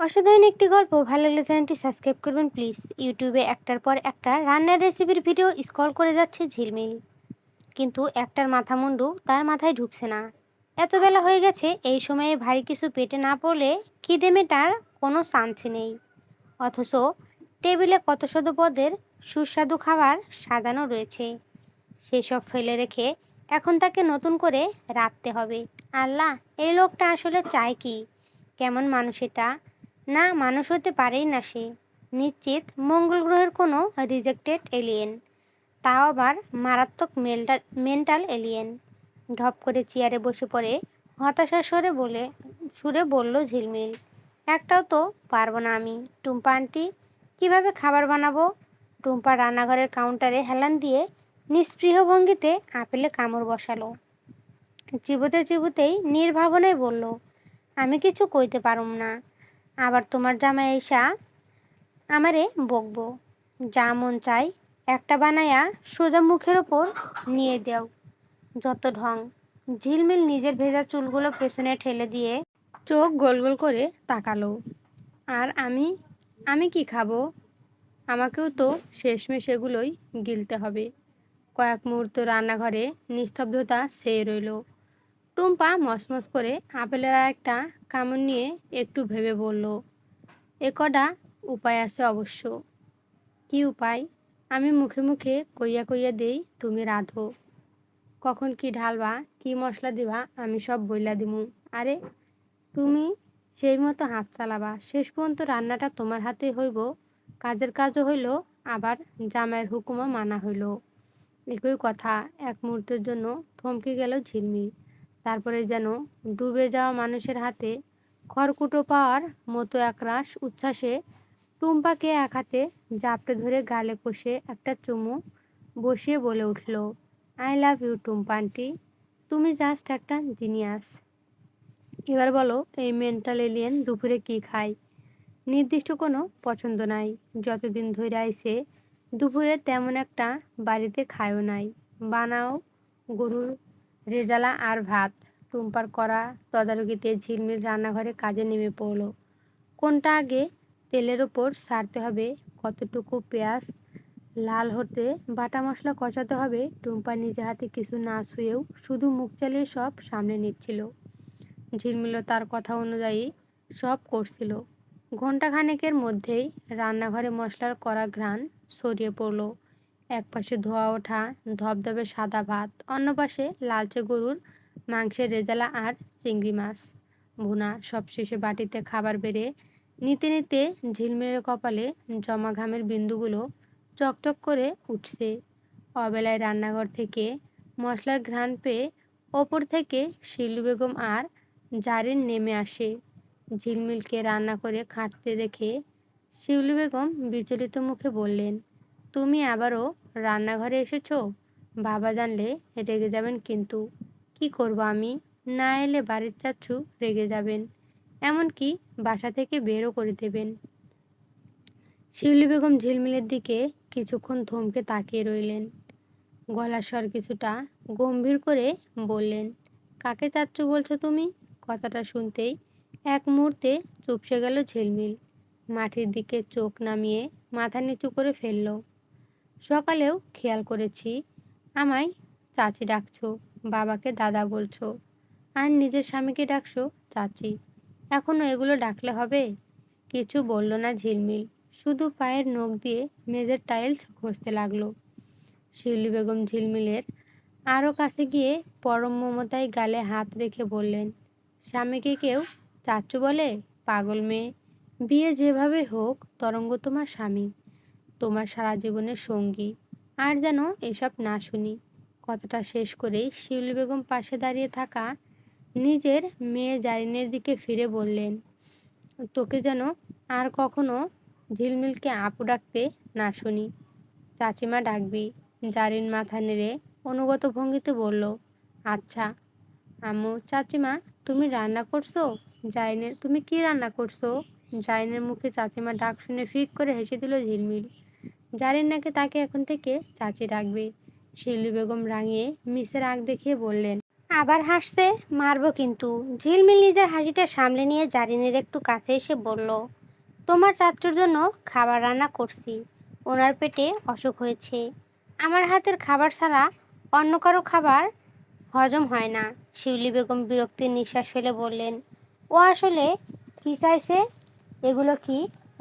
অসাধারণ একটি গল্প ভালো লাগলে চ্যানেলটি সাবস্ক্রাইব করবেন প্লিজ। ইউটিউবে একটার পর একটা রান্নার রেসিপির ভিডিও স্ক্রল করে যাচ্ছে ঝিলমিল, কিন্তু একটার মাথা মুন্ডু তার মাথায় ঢুকছে না। এত বেলা হয়ে গেছে, এই সময়ে ভারী কিছু পেটে না পড়লে খিদে মেটার কোনো চান্সই নেই। অথচ টেবিলে কত শত পদের সুস্বাদু খাবার সাজানো রয়েছে, সেসব ফেলে রেখে এখন তাকে নতুন করে রাঁধতে হবে। আল্লাহ, এই লোকটা আসলে চায় কি? কেমন মানুষ এটা? না, মানুষ হতে পারেই না সে। নিশ্চিত মঙ্গল গ্রহের কোনো রিজেক্টেড এলিয়েন, তাও আবার মারাত্মক মেন্টাল এলিয়েন। ঢপ করে চেয়ারে বসে পড়ে হতাশার সুরে বলল ঝিলমিল, একটাও তো পারবো না আমি। টুম্পা আন্টি, কীভাবে খাবার বানাবো? টুম্পা রান্নাঘরের কাউন্টারে হেলান দিয়ে নিস্পৃহ ভঙ্গিতে আপেলে কামড় বসালো। চিবোতে চিবোতেই নির্ভাবনায় বলল, আমি কিছু কইতে পারুম না। আবার তোমার জামাই আইসা আমারে বকবো। যা মন চাই একটা বানায়া সোজা মুখের ওপর নিয়ে দাও, যত ঢং। ঝিলমিল নিজের ভেজা চুলগুলো পেছনে ঠেলে দিয়ে চোখ গোল গোল করে তাকালো। আর আমি আমি কি খাবো? আমাকেও তো শেষমেশ এগুলোই গিলতে হবে। কয়েক মুহূর্ত রান্নাঘরে নিস্তব্ধতা ছেয়ে রইল। টুম্পা মসমস করে আপেলের আর একটা কামড় নিয়ে একটু ভেবে বলল, এ কটা উপায় আছে অবশ্য। কি উপায়? আমি মুখে মুখে কইয়া কইয়া দেই, তুমি রাঁধো। কখন কি ঢালবা, কি মশলা দিবা, আমি সব বইলা দিমু। আরে তুমি সেই মতো হাত চালাবা, শেষ পর্যন্ত রান্নাটা তোমার হাতে হইব। কাজের কাজও হইল, আবার জামাইয়ের হুকুমও মানা হইল। একই কথা। এক মুহূর্তের জন্য থমকে গেল ঝিলমিল। তারপরে যেন ডুবে যাওয়া মানুষের হাতে খড়কুটো পাওয়ার মতো একরাশ উচ্ছ্বাসে টুম্পাকে এক হাতে জাপটে ধরে গালে কষে একটা চুমু বসিয়ে বলে উঠল, I love you Tumpa aunty, তুমি জাস্ট একটা জিনিয়াস। এবার বলো, এই মেন্টাল এলিয়েন দুপুরে কি খায়? নির্দিষ্ট কোনো পছন্দ নাই। যতদিন ধরে আইছে দুপুরে তেমন একটা বাড়িতে খায়ও নাই। বানাও গরুর রেজালা আর ভাত। টুম্পার করা তদারকিতে ঝিলমিল রান্নাঘরে কাজে নেমে পড়ল। কোনটা আগে তেলের ওপর সারতে হবে, কতটুকু পেঁয়াজ লাল হতে বাটা মশলা কষাতে হবে, টুম্পা নিজে হাতে কিছু না ছুঁয়েও শুধু মুখ চালিয়ে সব সামনে নিচ্ছিল। ঝিলমিলও তার কথা অনুযায়ী সব করছিল। ঘণ্টাখানেকের মধ্যেই রান্নাঘরে মশলার কড়া ঘ্রাণ ছড়িয়ে পড়ল। এক পাশে ধোয়া ওঠা ধবধবে সাদা ভাত, অন্য পাশে লালচে গরুর মাংসের রেজালা আর চিংড়ি মাছ ভুনা। সবশেষে বাটিতে খাবার বেড়ে নিতে নিতে ঝিলমিলের কপালে জমা ঘামের বিন্দুগুলো চকচক করে উঠছে। অবেলায় রান্নাঘর থেকে মশলার ঘ্রাণ পেয়ে ওপর থেকে শিলু বেগম আর জারিন নেমে আসে। ঝিলমিলকে রান্না করে খাটতে দেখে শিউলি বেগম বিচলিত মুখে বললেন, তুমি আবারও রান্নাঘরে এসেছো? বাবা জানলে রেগে যাবেন কিন্তু। কি করব আমি? না এলে বাড়ির চাচ্ছু রেগে যাবেন, এমনকি বাসা থেকে বেরও করে দেবেন। শিউলি বেগম ঝিলমিলের দিকে কিছুক্ষণ থমকে তাকিয়ে রইলেন। গলার স্বর কিছুটা গম্ভীর করে বললেন, কাকে চাচ্ছু বলছো তুমি? কথাটা শুনতেই এক মুহূর্তে চুপসে গেল ঝিলমিল। মাটির দিকে চোখ নামিয়ে মাথা নিচু করে ফেলল। সকালেও খেয়াল করেছি আমায় চাচি ডাকছো, বাবাকে দাদা বলছো, আর নিজের স্বামীকে ডাকছো চাচি। এখনো এগুলো ডাকলে হবে? কিছু বলল না ঝিলমিল, শুধু পায়ের নখ দিয়ে মেঝের টাইলস ঘষতে লাগলো। শিউলি বেগম ঝিলমিলের আরও কাছে গিয়ে পরম মমতায় গালে হাত রেখে বললেন, স্বামীকে কেউ চাচ্চু বলে? পাগল মেয়ে। বিয়ে যেভাবে হোক, তরঙ্গ তোমার স্বামী, তোমার সারা জীবনের সঙ্গী। আর যেন এসব না শুনি। কথাটা শেষ করেই শিউলি বেগম পাশে দাঁড়িয়ে থাকা নিজের মেয়ে জারিনের দিকে ফিরে বললেন, তোকে যেন আর কখনো ঝিলমিলকে আপু ডাকতে না শুনি। চাচিমা ডাকবি। জারিন মাথা নেড়ে অনুগত ভঙ্গিতে বলল, আচ্ছা আম্মু। চাচিমা, তুমি রান্না করছো? তুমি কি রান্না করছো? জারিনের মুখে চাচিমা ডাক শুনে ফিক করে হেসে দিল ঝিলমিল। জারিন নাকি তাকে এখন থেকে চাচি ডাকবে। শিউলি বেগম রাঙিয়ে মিসের আগ দেখিয়ে বললেন, আবার হাসছে, মারবো কিন্তু। ঝিলমিল নিজের হাসিটা সামলে নিয়ে জারিনের একটু কাছে এসে বলল, তোমার চাচ্চুর জন্য খাবার রান্না করছি। ওনার পেটে অসুখ হয়েছে। আমার হাতের খাবার ছাড়া অন্য কারো খাবার হজম হয় না। শিউলি বেগম বিরক্তির নিঃশ্বাস ফেলে বললেন, ও আসলে কি চাইছে? এগুলো কি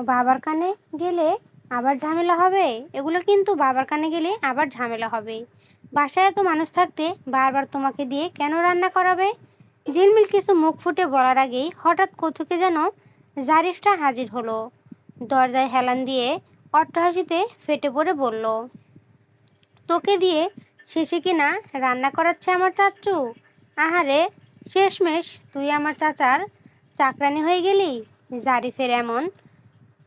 বাবার কানে গেলে আবার ঝামেলা হবে? এগুলো কিন্তু বাবার কানে গেলে আবার ঝামেলা হবে। বাসায় এত মানুষ থাকতে বারবার তোমাকে দিয়ে কেন রান্না করাবে? ঝিলমিল কিছু মুখ ফুটে বলার আগেই হঠাৎ কোথেকে যেন জারিফটা হাজির হলো। দরজায় হেলান দিয়ে অট্টহাসিতে ফেটে পড়ে বলল, তোকে দিয়ে শেষে কিনা রান্না করাচ্ছে আমার চাচ্চু? আহারে, শেষমেশ তুই আমার চাচার চাকরানি হয়ে গেলি। জারিফের এমন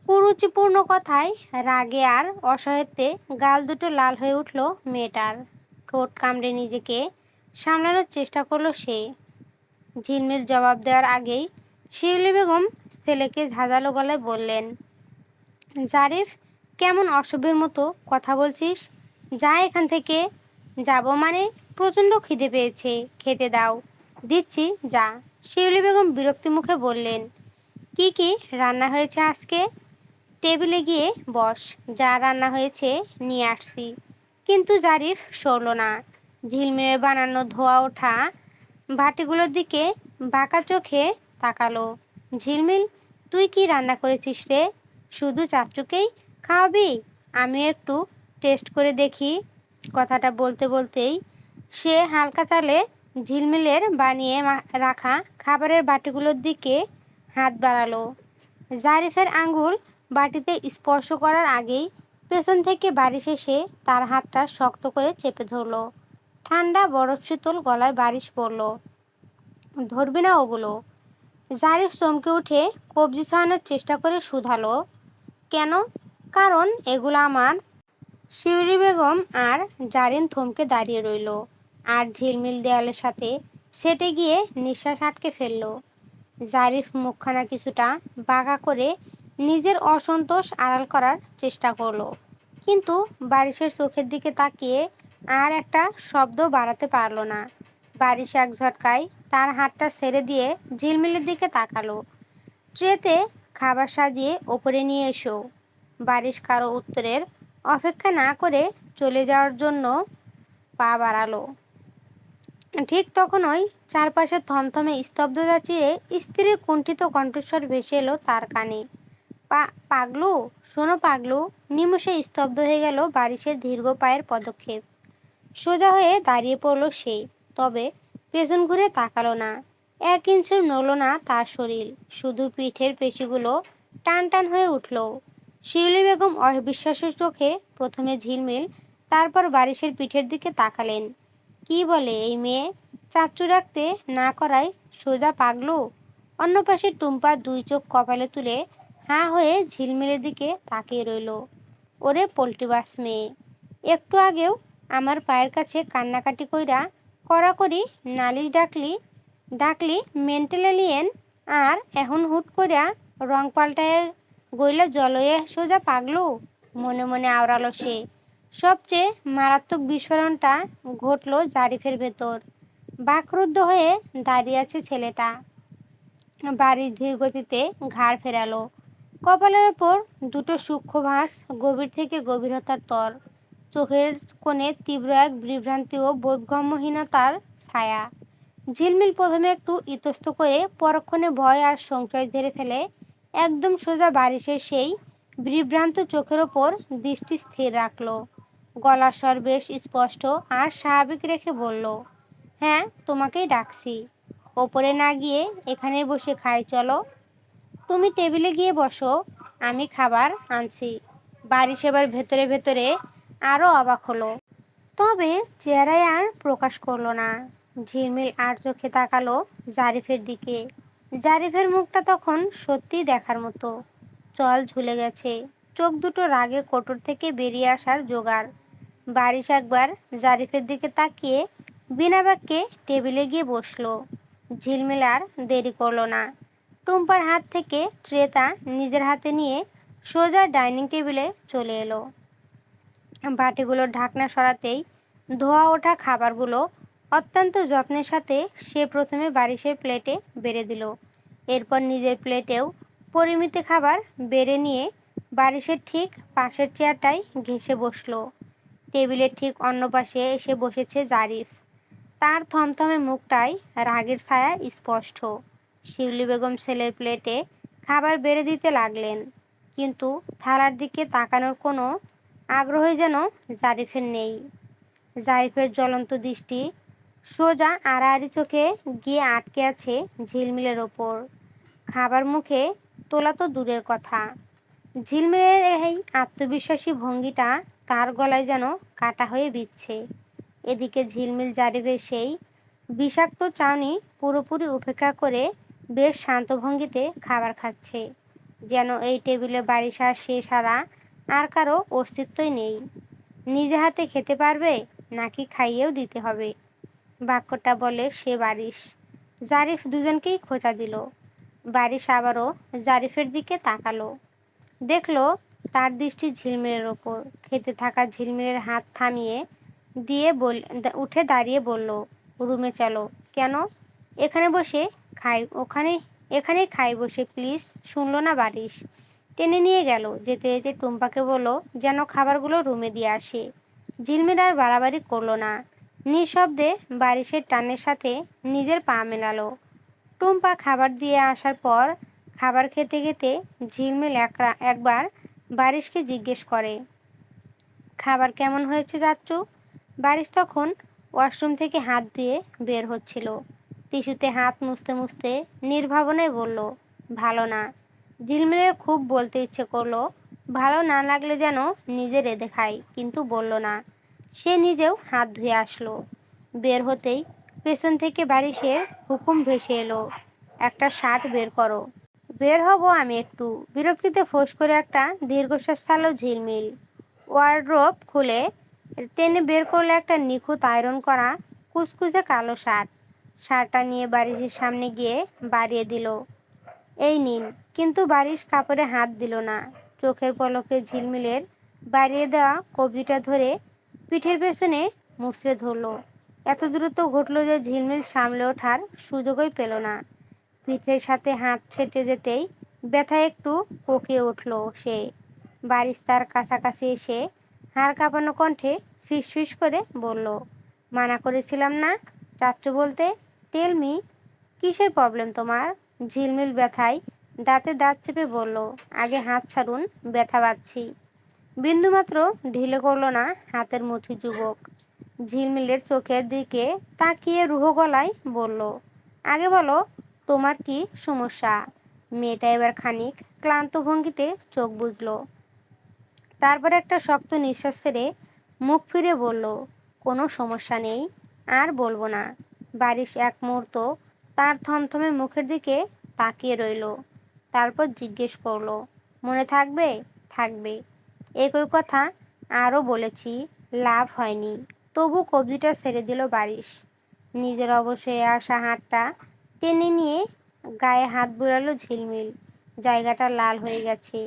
কুরুচিপূর্ণ কথায় রাগে আর অসহায়ত্বে গাল দুটো লাল হয়ে উঠল মেয়েটার। ঠোঁট কামড়ে নিজেকে সামলানোর চেষ্টা করলো সে। ঝিলমিল জবাব দেওয়ার আগেই শিউলি বেগম ছেলেকে ঝাঁঝালো গলায় বললেন, জারিফ, কেমন অসভ্যের মতো কথা বলছিস? যা এখান থেকে। যাব মানে? প্রচণ্ড খিদে পেয়েছে, খেতে দাও। দিচ্ছি, যা। শিউলি বেগম বিরক্তি মুখে বললেন, কি কি রান্না হয়েছে আজকে? টেবিলে গিয়ে বস, যা রান্না হয়েছে নিয়ে আসছি। কিন্তু জারিফ সরল না। ঝিলমিলের বানানো ধোয়া ওঠা বাটিগুলোর দিকে বাঁকা চোখে তাকালো। ঝিলমিল, তুই কি রান্না করেছিস রে? শুধু চাচ্চুকেই খাওয়াবি? আমি একটু টেস্ট করে দেখি। কথাটা বলতে বলতেই সে হালকা চালে ঝিলমিলের বানিয়ে রাখা খাবারের বাটিগুলোর দিকে হাত বাড়ালো। জারিফের আঙ্গুল বাটিতে স্পর্শ করার আগেই পেছন থেকে বারিশ এসে তার হাতটা শক্ত করে চেপে ধরল। ঠান্ডা বরফ শীতল গলায় বারিশ পড়ল, ধরবি না ওগুলো? জারিফ চমকে উঠে কবজি ছাড়ানোর চেষ্টা করে শুধালো, কেন? কারণ এগুলো আমার। শিউরি বেগম আর জারিন থমকে দাঁড়িয়ে রইল, আর ঝিলমিল দেয়ালের সাথে সেটে গিয়ে নিঃশ্বাস আটকে ফেলল। জারিফ মুখখানা কিছুটা বাঁকা করে নিজের অসন্তোষ আড়াল করার চেষ্টা করলো, কিন্তু বারিশের চোখের দিকে তাকিয়ে আর একটা শব্দ বাড়াতে পারল না। বারিশ এক ঝটকায় তার হাতটা ছেড়ে দিয়ে ঝিলমিলের দিকে তাকালো। ট্রেতে খাবার সাজিয়ে ওপরে নিয়ে এসো। বারিশ কারো উত্তরের অপেক্ষা না করে চলে যাওয়ার জন্য পা বাড়ালো। ঠিক তখনই চারপাশে থমথমে স্তব্ধতা চিরে স্ত্রীর কুণ্ঠিত কণ্ঠস্বর ভেসে এলো তার কানে, পাগলু, শোনো পাগলু। নিমেষে স্তব্ধ হয়ে গেল বারিশের দীর্ঘ পায়ের পদক্ষেপ। সোজা হয়ে দাঁড়িয়ে পড়ল সে, তবে পেছন ঘুরে তাকালো না। এক ইঞ্চিও নড়ল না তার শরীর, শুধু পিঠের পেশিগুলো টান টান হয়ে উঠল। শিউলি বেগম অবিশ্বাসের চোখে প্রথমে ঝিলমিল, তারপর বারিশের পিঠের দিকে তাকালেন। কি বলে এই মেয়ে? চাচ্চু রাখতে না করায় সোজা পাগলু? অন্য পাশে টুম্পা দুই চোখ কপালে তুলে হাঁ হয়ে ঝিলমিলের দিকে তাকিয়ে রইল। ওরে পোল্ট্রিবাস মেয়ে, একটু আগেও আমার পায়ের কাছে কান্নাকাটি কইরা কড়াকড়ি নালিশ ডাকলি মেন্টাল এলিয়েন, আর এখন হুট কইরা রং পাল্টায় গইলা জলয়ে সোজা পাগলু? মনে মনে আওড়ালো সে। সবচেয়ে মারাত্মক বিস্ফোরণটা ঘটল জারিফের ভেতর। বাকরুদ্ধ হয়ে দাঁড়িয়ে আছে ছেলেটা। বাড়ির ধীর গতিতে ঘাড় ফেরালো। কপালের ওপর দুটো সূক্ষ্ম ভাঁজ, গভীর থেকে গভীরতার তর। চোখের কোণে তীব্র এক বিভ্রান্তি ও বোধগম্যহীনতার ছায়া। ঝিলমিল প্রথমে একটু ইতস্ত করে পরক্ষণে ভয় আর সংশয় ধরে ফেলে একদম সোজা বারিশের সেই বিভ্রান্ত চোখের ওপর দৃষ্টি স্থির রাখল। গলার স্বর বেশ স্পষ্ট আর স্বাভাবিক রেখে বলল, হ্যাঁ, তোমাকেই ডাকছি। ওপরে না গিয়ে এখানে বসে খাই চলো। তুমি টেবিলে গিয়ে বসো, আমি খাবার আনছি। বারিশ এবার ভেতরে ভেতরে আরও অবাক হলো, তবে চেহারায় আর প্রকাশ করলো না। ঝিলমিল আর চোখে তাকালো জারিফের দিকে। জারিফের মুখটা তখন সত্যিই দেখার মতো। চল ঝুলে গেছে, চোখ দুটো রাগে কোটর থেকে বেরিয়ে আসার জোগাড়। বারিশ একবার জারিফের দিকে তাকিয়ে বিনা বাক্যে টেবিলে গিয়ে বসলো। ঝিলমিল আর দেরি করলো না। টুম্পার হাত থেকে ট্রেটা নিজের হাতে নিয়ে সোজা ডাইনিং টেবিলে চলে এলো। বাটিগুলোর ঢাকনা সরাতেই ধোয়া ওঠা খাবারগুলো অত্যন্ত যত্নের সাথে সে প্রথমে বারিশের প্লেটে বেড়ে দিল। এরপর নিজের প্লেটেও পরিমিত খাবার বেড়ে নিয়ে বারিশের ঠিক পাশের চেয়ারটায় ঘেঁষে বসল। টেবিলের ঠিক অন্য পাশে এসে বসেছে জারিফ। তার থমথমে মুখটায় রাগের ছায়া স্পষ্ট। শিউলি বেগম ছেলের প্লেটে খাবার বেড়ে দিতে লাগলেন, কিন্তু থালার দিকে তাকানোর কোনো আগ্রহই যেন জারিফের নেই। জারিফের জ্বলন্ত দৃষ্টি সোজা আড়াআড়ি চোখে গিয়ে আটকে আছে ঝিলমিলের ওপর। খাবার মুখে তোলা তো দূরের কথা, ঝিলমিলের এই আত্মবিশ্বাসী ভঙ্গিটা তার গলায় যেন কাটা হয়ে বিঁধছে। এদিকে ঝিলমিল জারিফের সেই বিষাক্ত চাউনি পুরোপুরি উপেক্ষা করে বেশ শান্ত ভঙ্গিতে খাবার খাচ্ছে, যেন এই টেবিলে বারিশ আর সে ছাড়া আর কারো অস্তিত্বই নেই। নিজে হাতে খেতে পারবে নাকি খাইয়েও দিতে হবে, বাক্যটা বলে সে বারিশ। জারিফ দুজনকেই খোঁচা দিল। বারিশ আবারও জারিফের দিকে তাকালো, দেখল তার দৃষ্টি ঝিলমিলের ওপর। খেতে থাকা ঝিলমিলের হাত থামিয়ে দিয়ে উঠে দাঁড়িয়ে বলল, রুমে চলো। কেন? এখানে বসে খাই, এখানেই খাই বসে, প্লিজ। শুনলো না বারিশ। টেনে নিয়ে গেল। যেতে যেতে টুম্পাকে বলল যেন খাবারগুলো রুমে দিয়ে আসে। ঝিলমিল আর বাড়াবাড়ি করলো না, নিঃশব্দে বারিশের টানের সাথে নিজের পা মেলালো। টুম্পা খাবার দিয়ে আসার পর খাবার খেতে খেতে ঝিলমিল একবার বারিশকে জিজ্ঞেস করে, খাবার কেমন হয়েছে চাচ্চু? বারিশ তখন ওয়াশরুম থেকে হাত ধুয়ে বের হচ্ছিল। টিস্যুতে হাত মুছতে মুছতে নির্ভাবনায় বলল, ভালো না। ঝিলমিলের খুব বলতে ইচ্ছে করলো, ভালো না লাগলে যেন নিজে রেঁধে খায়, কিন্তু বলল না। সে নিজেও হাত ধুয়ে আসলো। বের হতেই পেছন থেকে বারিশের হুকুম ভেসে এলো, একটা শার্ট বের করো। বের হব আমি একটু। বিরক্তিতে ফোঁস করে একটা দীর্ঘশ্বাস ছাড়ল ঝিলমিল। ওয়ার্ড্রোব খুলে টেনে বের করলে একটা নিখুঁত আয়রন করা কুচকুচে কালো শার্ট। শার্টটা নিয়ে বারিশের সামনে গিয়ে বাড়িয়ে দিল, এই নিন। কিন্তু বারিশ কাপড়ে হাত দিল না। চোখের পলকে ঝিলমিলের বাড়িয়ে দেওয়া কবজিটা ধরে পিঠের পেছনে মুচড়ে ধরল। এত দ্রুত ঘটল যে ঝিলমিল সামলে ওঠার সুযোগই পেল না। পিঠের সাথে হাত ছেটে যেতেই ব্যথায় একটু কোঁকিয়ে উঠল সে। বারিশ তার কাছাকাছি এসে হাড় কাঁপানো কণ্ঠে ফিসফিস করে বলল, মানা করেছিলাম না চাচ্চু বলতে? টেল মি, কিসের প্রবলেম তোমার? ঝিলমিল ব্যথায় দাঁতে দাঁত চেপে বলল, আগে হাত ছাড়ুন, ব্যথা পাচ্ছি। বিন্দুমাত্র ঢিলে করল না হাতের মুঠি যুবক। ঝিলমিলের চোখের দিকে তাকিয়ে রুহ গলায় বলল, আগে বলো তোমার কি সমস্যা? মেয়েটা এবার খানিক ক্লান্ত ভঙ্গিতে চোখ বুজল। তারপর একটা শক্ত নিঃশ্বাস ছেড়ে মুখ ফিরে বলল, কোনো সমস্যা নেই, আর বলবো না। বারিশ এক মুহূর্ত তার থমথমে মুখের দিকে তাকিয়ে রইল। তারপর জিজ্ঞেস করলো, মনে থাকবে? থাকবে। একই কথা আরও বলেছি, লাভ হয়নি। তবু কবজিটা ছেড়ে দিল বারিশ। নিজের অবশ্যই আসা হাতটা টেনে নিয়ে গায়ে হাত বুলালো ঝিলমিল। জায়গাটা লাল হয়ে গেছে।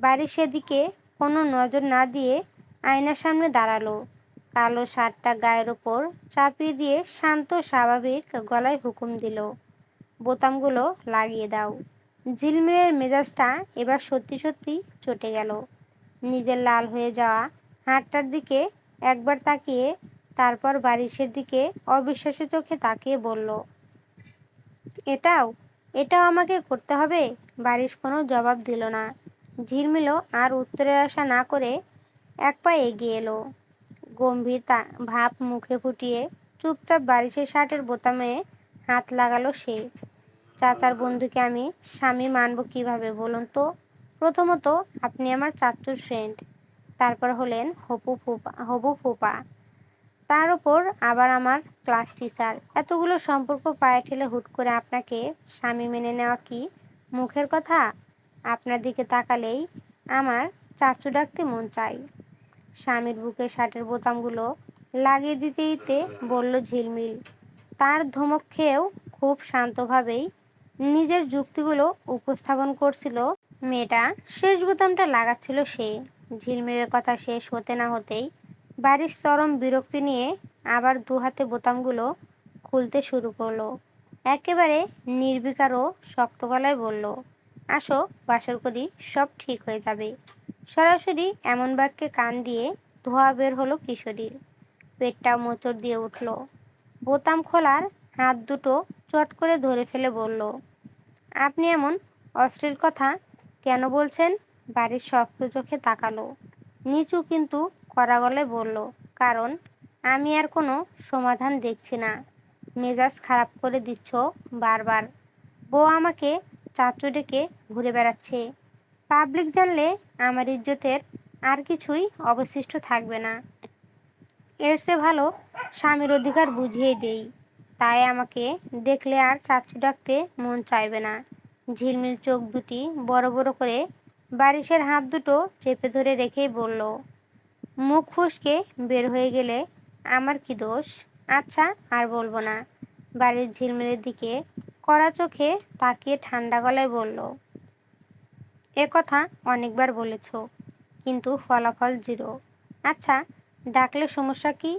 বারিশ সেদিকে কোনো নজর না দিয়ে আয়নার সামনে দাঁড়ালো। কালো শার্টটা গায়ের ওপর চাপিয়ে দিয়ে শান্ত স্বাভাবিক গলায় হুকুম দিল, বোতামগুলো লাগিয়ে দাও। ঝিলমিলের মেজাজটা এবার সত্যি সত্যি চটে গেল। নিজের লাল হয়ে যাওয়া হাতটার দিকে একবার তাকিয়ে তারপর বারিশের দিকে অবিশ্বাস্য চোখে তাকিয়ে বলল, এটাও এটাও আমাকে করতে হবে? বারিশ কোনো জবাব দিল না। ঝিলমিলও আর উত্তরের আশা না করে এক পা এগিয়ে এলো। গম্ভীর ভাব মুখে ফুটিয়ে চুপচাপ বারিশের শার্টের বোতামে হাত লাগালো সে। চাচার বন্ধুকে আমি স্বামী মানব কিভাবে বলুন তো? প্রথমত আপনি আমার চাচ্চুর ফ্রেন্ড, তারপর হলেন হবু ফুপা, তার ওপর আবার আমার ক্লাস টিচার। এতগুলো সম্পর্ক পায়ে ঠেলে হুট করে আপনাকে স্বামী মেনে নেওয়া কি মুখের কথা? আপনার দিকে তাকালেই আমার চাচু ডাকতে মন চাই। স্বামীর বুকে শার্টের বোতামগুলো লাগিয়ে দিতে দিতে বলল ঝিলমিল। তার ধমক খেয়েও খুব শান্তভাবেই নিজের যুক্তিগুলো উপস্থাপন করছিল মেয়েটা। শেষ বোতামটা লাগাচ্ছিল সে। ঝিলমিলের কথা শেষ হতে না হতেই বারিশ চরম বিরক্তি নিয়ে আবার দু হাতে বোতামগুলো খুলতে শুরু করলো। একেবারে নির্বিকার ও শক্ত গলায় বলল, আসো বাসর করি, সব ঠিক হয়ে যাবে। সরাসরি এমন বাক্যে কান দিয়ে ধোঁয়া বের হলো কিশোরীর। পেটটা মোচড় দিয়ে উঠল। বোতাম খোলার হাত দুটো চট করে ধরে ফেলে বলল, আপনি এমন অশ্লীল কথা কেন বলছেন? বাড়ির শক্ত চোখে তাকালো। নিচু কিন্তু কড়া গলায় বলল, কারণ আমি আর কোনো সমাধান দেখছি না। মেজাজ খারাপ করে দিচ্ছ বারবার। বউ আমাকে চাচু ডেকে ঘুরে বেড়াচ্ছে। পাবলিক জানলে আমার ইজ্জতের আর কিছুই অবশিষ্ট থাকবে না। এর চেয়ে ভালো স্বামীর অধিকার বুঝিয়ে দেই। তাই আমাকে দেখলে আর চাচু ডাকতে মন চাইবে না। ঝিলমিল চোখ দুটি বড় বড় করে বারিশের হাত দুটো চেপে ধরে রেখেই বলল, মুখ ফুসকে বের হয়ে গেলে আমার কি দোষ? আচ্ছা, আর বলবো না। বাড়ির ঝিলমিলের দিকে কড়া চোখে তাকিয়ে ঠান্ডা গলায় বলল, এ কথা অনেকবার বলেছ, কিন্তু ফলাফল জিরো। আচ্ছা, ডাকলে সমস্যা কি?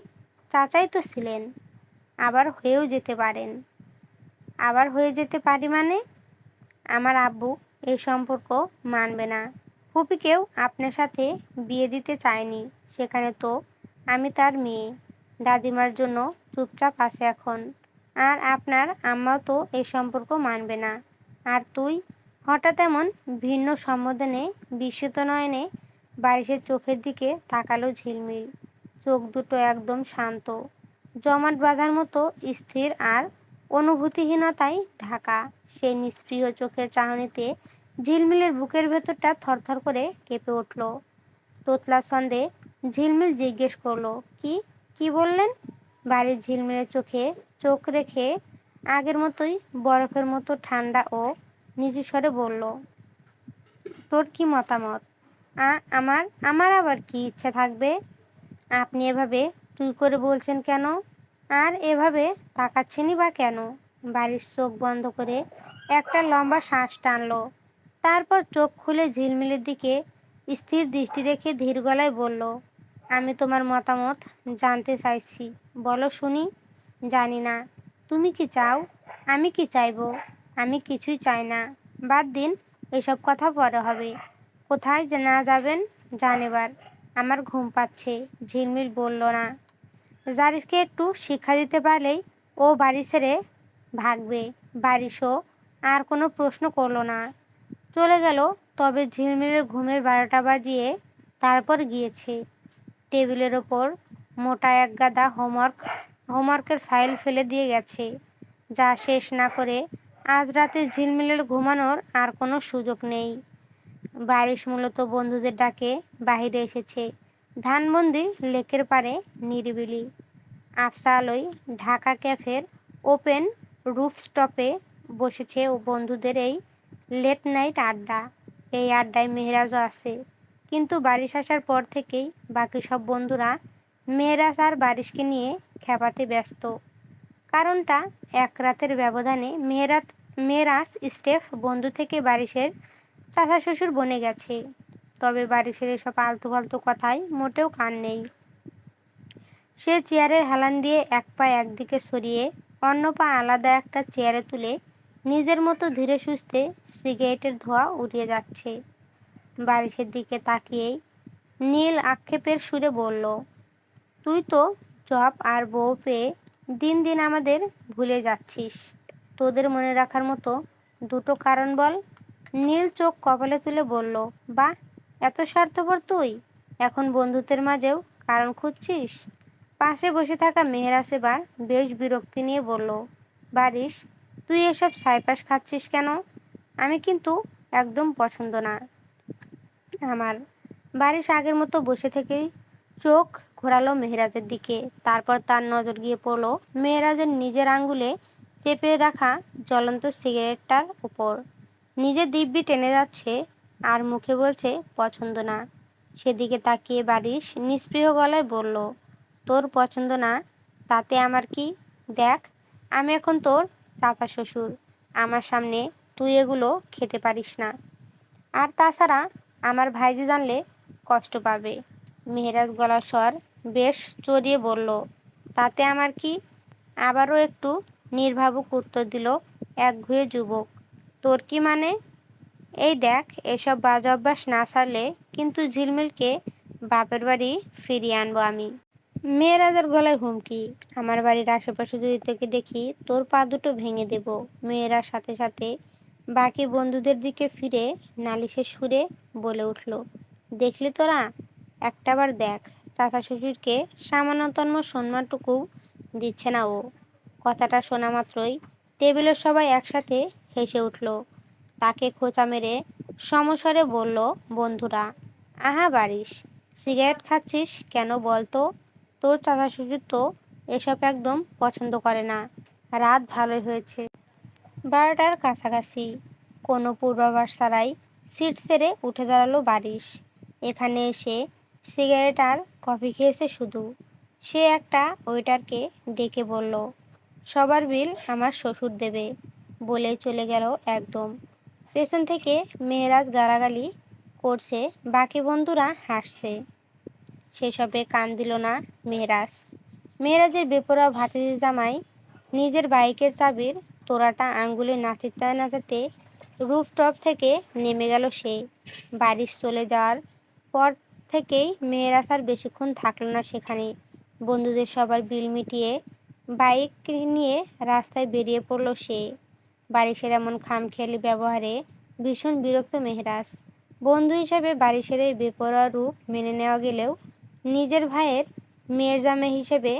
চাচাই তো ছিলেন। আবার হয়েও যেতে পারেন। আবার হয়ে যেতে পারি মানে? আমার আব্বু এই সম্পর্ক মানবে না। ফুপিকেও আপনার সাথে বিয়ে দিতে চায়নি। সেখানে তো আমি তার মেয়ে। দাদিমার জন্য চুপচাপ আছে এখন। আর আপনার আম্মাও তো এই সম্পর্ক মানবে না। আর তুই? হঠাৎ এমন ভিন্ন সম্বোধনে বিস্মিত নয়নে বারিশের চোখের দিকে তাকালো ঝিলমিল। চোখ দুটো একদম শান্ত, জমাট বাঁধার মতো স্থির আর অনুভূতিহীনতায় ঢাকা। সেই নিস্পৃহ চোখের চাহনিতে ঝিলমিলের বুকের ভেতরটা থরথর করে কেঁপে উঠল। তোতলা ছন্দে ঝিলমিল জিজ্ঞেস করলো, কি কি বললেন? বাড়ির ঝিলমিলের চোখে চোখ রেখে আগের মতোই বরফের মতো ঠান্ডা ও নিচু স্বরে বলল, তোর কি মতামত? আমার আমার আবার কি ইচ্ছা থাকবে? আপনি এভাবে তুই করে বলছেন কেন? আর এভাবে তাকাচ্ছেনই বা কেন? বাড়ির চোখ বন্ধ করে একটা লম্বা শ্বাস টানলো। তারপর চোখ খুলে ঝিলমিলের দিকে স্থির দৃষ্টি রেখে ধীর গলায় বলল, আমি তোমার মতামত জানতে চাইছি, বলো শুনি। জানি না। তুমি কি চাও? আমি কি চাইবো? আমি কিছুই চাই না। বাদ দিন, এসব কথা পরে হবে। কোথায় না যাবেন যান এবার। আমার ঘুম পাচ্ছে। ঝিলমিল বলল না। জারিফকে একটু শিক্ষা দিতে পারলেই ও বাড়ি ছেড়ে ভাগবে। বারিশও আর কোনো প্রশ্ন করল না, চলে গেল। তবে ঝিলমিলের ঘুমের 12টা বাজিয়ে তারপর গিয়েছে। টেবিলের ওপর মোটা এক গাদা হোমওয়ার্কের ফাইল ফেলে দিয়ে গেছে, যা শেষ না করে আজ রাতে ঝিলমিলের ঘুমানোর আর কোনো সুযোগ নেই। বারিশ মূলত বন্ধুদের ডাকে বাহিরে এসেছে। ধানমন্ডি লেকের পাড়ে নিরিবিলি আফসা আলোয় ঢাকা ক্যাফের ওপেন রুফটপে বসেছে ও বন্ধুদের এই লেট নাইট আড্ডা। এই আড্ডায় মেহেরাজও আছে, কিন্তু বারিশ আসার পর থেকেই বাকি সব বন্ধুরা মেহেরাজ আর বারিশকে নিয়ে খেপাতে ব্যস্ত। কারণটা, এক রাতের ব্যবধানে মেহেরাজ স্টেফ বন্ধু থেকে বারিশের চাচা শ্বশুর বনে গেছে। তবে বারিশের এসব আলতু ফালতু কথায় মোটেও কান নেই। সে চেয়ারের হেলান দিয়ে এক পা একদিকে সরিয়ে অন্য পা আলাদা একটা চেয়ারে তুলে নিজের মতো ধীরে সুস্থে সিগারেটের ধোঁয়া উড়িয়ে যাচ্ছে। বারিশের দিকে তাকিয়েই নীল আক্ষেপের সুরে বলল, তুই তো জব আর বউ পেয়ে দিন দিন আমাদের ভুলে যাচ্ছিস। তোদের মনে রাখার মতো দুটো কারণ বল। নীল চোখ কপালে তুলে বলল, বাহ, এত স্বার্থপর তুই! এখন বন্ধুত্বের মাঝেও কারণ খুঁজছিস। পাশে বসে থাকা মেহেরাজ এবার বেশ বিরক্তি নিয়ে বলল, বারিশ, তুই এসব ছাইপাশ খাচ্ছিস কেন? আমি কিন্তু একদম পছন্দ না আমার। বারিশ আগের মতো বসে থেকেই চোখ ঘোরালো মেহেরাজের দিকে। তারপর তার নজর গিয়ে পড়ল মেহেরাজের নিজের আঙ্গুলে চেপে রাখা জ্বলন্ত সিগারেটটার উপর। নিজে দিব্যি টেনে যাচ্ছে আর মুখে বলছে পছন্দ না। সেদিকে তাকিয়ে বারিশ নিস্পৃহ গলায় বলল, তোর পছন্দ না তাতে আমার কি? দেখ, আমি এখন তোর চাচা শ্বশুর। আমার সামনে তুই এগুলো খেতে পারিস না। আর তাছাড়া আমার ভাইজি জানলে কষ্ট পাবে। মেহেরাজ গলার স্বর বেশ চড়িয়ে বলল, তাতে আমার কি? আবারও একটু নির্ভাবুক উত্তর দিল একগুঁয়ে যুবক। তোর কি মানে? এই দেখ, এসব বাজে অভ্যাস না ছাড়লে কিন্তু ঝিলমিলকে বাপের বাড়ি ফিরিয়ে আনবো আমি। মেয়েরাজের গলায় হুমকি, আমার বাড়ির আশেপাশে যদি তোকে দেখি তোর পা দুটো ভেঙে দেব। মেয়েরা সাথে সাথে বাকি বন্ধুদের দিকে ফিরে নালিশের সুরে বলে উঠল, দেখলি তোরা, একটাবার দেখ, চাচা শ্বশুরকে সামান্যতম সম্মানটুকু দিচ্ছে না ও। কথাটা শোনা মাত্রই টেবিলের সবাই একসাথে হেসে উঠল। তাকে খোঁচা মেরে সমস্বরে বলল বন্ধুরা, আহা বারিশ, সিগারেট খাচ্ছিস কেন বলতো? তোর চাচা শ্বশুর তো এসব একদম পছন্দ করে না। রাত ভালোই হয়েছে, 12টার কাছাকাছি। কোনো পূর্বাভাস ছাড়াই সিট ছেড়ে উঠে দাঁড়ালো বারিশ। এখানে এসে সিগারেট আর কফি খেয়েছে শুধু। সে একটা ওয়েটারকে ডেকে বলল, সবার বিল আমার শ্বশুর দেবে, বলেই চলে গেল একদম। পেছন থেকে মেয়েরাজ গালাগালি করছে, বাকি বন্ধুরা হাসছে। সেসবে কান দিল না মেহরাজ। মেয়েরাজের বেপরোয়া ভাতিজি জামাই নিজের বাইকের চাবির তোড়াটা আঙ্গুলে নাচাতে নাচাতে রুফটপ থেকে নেমে গেল সে। বারিশ চলে যাওয়ার পর থেকেই মেয়েরাজ আর বেশিক্ষণ থাকলো না সেখানে। বন্ধুদের সবার বিল মিটিয়ে বাইক নিয়ে রাস্তায় বেরিয়ে পড়ল সে। বারিশের এমন খামখেয়ালি ব্যবহারে ভীষণ বিরক্ত মেহরাজ। বন্ধু হিসেবে বারিশের এই বেপরোয়া রূপ মেনে নেওয়া গেলেও নিজের ভাইয়ের মেয়ের জামাই হিসেবে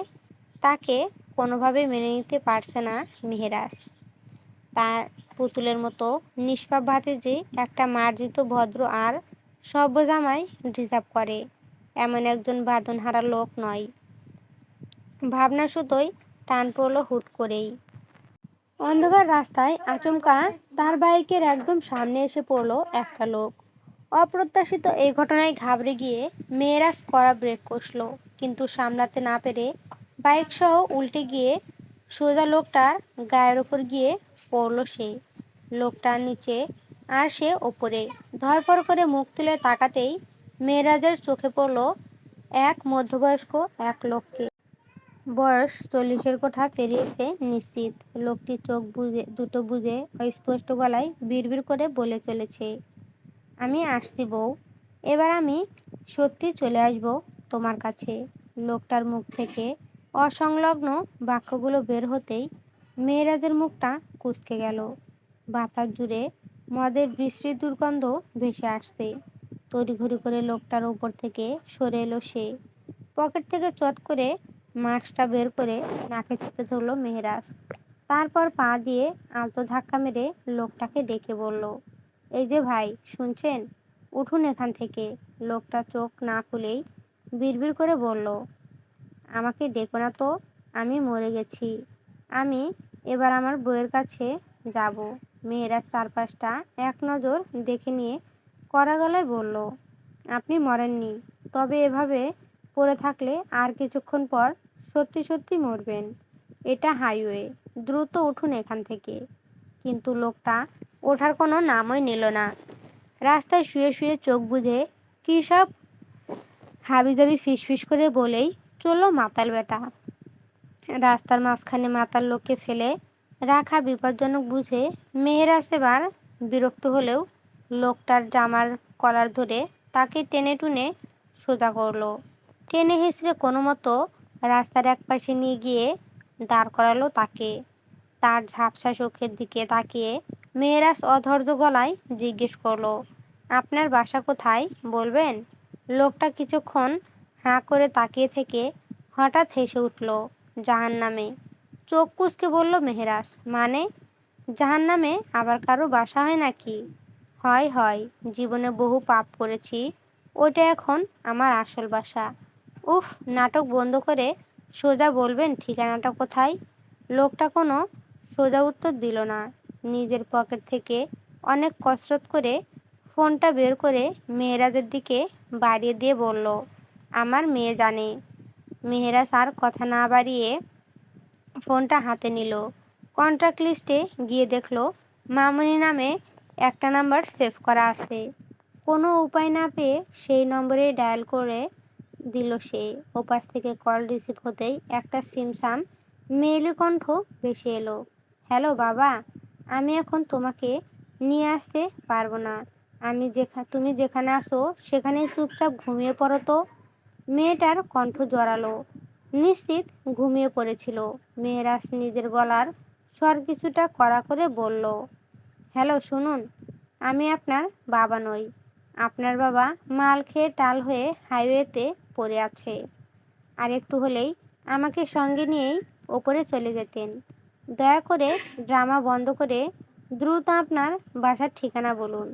তাকে কোনোভাবেই মেনে নিতে পারছে না মেহরাজ। তার পুতুলের মতো নিষ্পাপ ভাতিজি একটা মার্জিত ভদ্র আর সভ্য জামাই ডিজার্ভ করে, এমন একজন বাঁধনহারা লোক নয়। ভাবনা সুতোয় টান পড়ল হুট করেই। অন্ধকার রাস্তায় আচমকা তার বাইকের একদম সামনে এসে পড়ল একটা লোক। অপ্রত্যাশিত এই ঘটনায় ঘাবড়ে গিয়ে মেয়েরাজ কড়া ব্রেক কষল, কিন্তু সামলাতে না পেরে বাইক সহ উল্টে গিয়ে সোজা লোকটার গায়ের ওপর গিয়ে পড়ল সে। লোকটার নিচে আর সে ওপরে। ধরপড় করে মুখ তুলে তাকাতেই মেয়েরাজের চোখে পড়ল এক মধ্যবয়স্ক এক লোককে। বয়স 40-এর কোঠা পেরিয়েছে নিশ্চিত। লোকটি চোখ দুটো বুজে অস্পষ্ট গলায় বিড়বিড় করে বলে চলেছে, আমি আসছি বউ, এবার আমি সত্যি চলে আসব তোমার কাছে। লোকটার মুখ থেকে অসংলগ্ন বাক্যগুলো বের হতেই মেয়েরাজের মুখটা কুঁচকে গেল। বাতাস জুড়ে মদের বিশ্রী দুর্গন্ধ ভেসে আসছে। তড়িঘড়ি করে লোকটার উপর থেকে সরে এলো সে। পকেট থেকে চট করে মাস্কটা বের করে নাকে চেপে ধরল মেহরাজ। তারপর পা দিয়ে আলতো ধাক্কা মেরে লোকটাকে ডেকে বলল, এই যে ভাই, শুনছেন? উঠুন এখান থেকে। লোকটা চোখ না খুলেই বিড়বিড় করে বলল, আমাকে ডেকো না তো, আমি মরে গেছি। আমি এবার আমার বউয়ের কাছে যাব। মেয়েরাজ চারপাশটা এক নজর দেখে নিয়ে কড়া গলায় বলল, আপনি মরেননি, তবে এভাবে পড়ে থাকলে আর কিছুক্ষণ পর সত্যি সত্যি মরবেন। এটা হাইওয়ে, দ্রুত উঠুন এখান থেকে। কিন্তু লোকটা ওঠার কোনো নামই নিল না। রাস্তায় শুয়ে শুয়ে চোখ বুজে কী সব হাবিজাবি ফিসফিস করে বলেই চলল মাতাল বেটা। রাস্তার মাঝখানে মাতাল লোককে ফেলে রাখা বিপজ্জনক বুঝে মেহেরাজ এবার বিরক্ত হলেও লোকটার জামার কলার ধরে তাকে টেনে টুনে সোজা করলো। টেনে হিঁচড়ে কোনো মতো রাস্তার এক পাশে নিয়ে গিয়ে দাঁড় করালো তাকে। তার ঝাপসা চোখের দিকে তাকিয়ে মেহেরাজ অধৈর্য গলায় জিজ্ঞেস করলো, আপনার বাসা কোথায় বলবেন? লোকটা কিছুক্ষণ হাঁ করে তাকিয়ে থেকে হঠাৎ হেসে উঠল, জাহান্নামে। চোখ কুঁচকে বলল মেহেরাজ, মানে? জাহান্নামে আবার কারো বাসা হয় নাকি? হয় হয়, জীবনে বহু পাপ করেছি, ওইটা এখন আমার আসল বাসা। উফ, নাটক বন্ধ করে সোজা বলবেন ঠিকানাটা কোথায়? লোকটা কোনো সোজা উত্তর দিল না। নিজের পকেট থেকে অনেক কসরত করে ফোনটা বের করে মেহেরাজের দিকে বাড়িয়ে দিয়ে বলল, আমার মেয়ে জানে। মেহেরাজ আর কথা না বাড়িয়ে ফোনটা হাতে নিল। কন্ট্যাক্ট লিস্টে গিয়ে দেখলো মামুনি নামে একটা নাম্বার সেভ করা আছে। কোনো উপায় না পেয়ে সেই নম্বরে ডায়াল করে দিল সে। ওপাশ থেকে কল রিসিভ হতেই একটা সিমসাম মেয়েলি কণ্ঠ ভেসে এলো। হ্যালো বাবা, আমি এখন তোমাকে নিয়ে আসতে পারবো না। তুমি যেখানে আসো সেখানেই চুপচাপ ঘুমিয়ে পড়ো তো। মেয়েটার কণ্ঠ জোরালো, নিশ্চিত ঘুমিয়ে পড়েছিল। মেহেরাজ নিজের গলার স্বর কিছুটা কড়া করে বলল, হ্যালো শুনুন, আমি আপনার বাবা নই। আপনার বাবা মাল খেয়ে টাল হয়ে হাইওয়েতে পড়ে আছে। আর একটু হলেই আমাকে সঙ্গে নিয়েই ওপরে চলে যেতেন। দয়া করে ড্রামা বন্ধ করে দ্রুত আপনার বাসার ঠিকানা বলুন।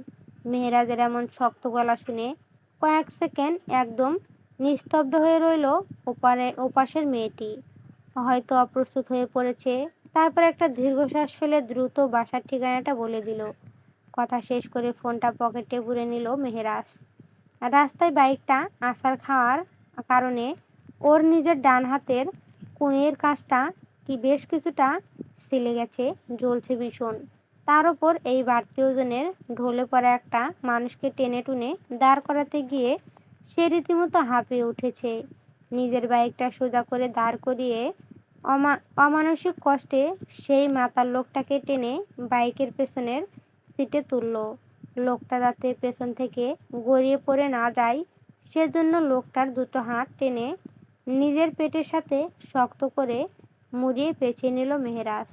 মেহেরাজের এমন শক্ত গলা শুনে কয়েক সেকেন্ড একদম নিস্তব্ধ হয়ে রইল ওপাশের মেয়েটি। হয়তো অপ্রস্তুত হয়ে পড়েছে। তারপর একটা দীর্ঘশ্বাস ফেলে দ্রুত বাসার ঠিকানাটা বলে দিল। কথা শেষ করে ফোনটা পকেটে পুরে নিল মেহেরাজ। রাস্তায় বাইকটা আছাড় খাওয়ার কারণে ওর নিজের ডান হাতের কনুইয়ের কাছটা কি বেশ কিছুটা ছিলে গেছে, জ্বলছে ভীষণ। তার ওপর এই বাড়তি ওজনের ঢলে পড়া একটা মানুষকে টেনে টুনে দাঁড় করাতে গিয়ে সে রীতিমতো হাঁপিয়ে উঠেছে। নিজের বাইকটা সোজা করে দাঁড় করিয়ে অমানসিক কষ্টে সেই মাতাল লোকটাকে টেনে বাইকের পেছনের সিটে তুলল। লোকটা যাতে পেছন থেকে গড়িয়ে পড়ে না যায় সেজন্য লোকটার দুটো হাত টেনে নিজের পেটের সাথে শক্ত করে মুড়িয়ে পেঁচিয়ে নিল মেহেরাজ।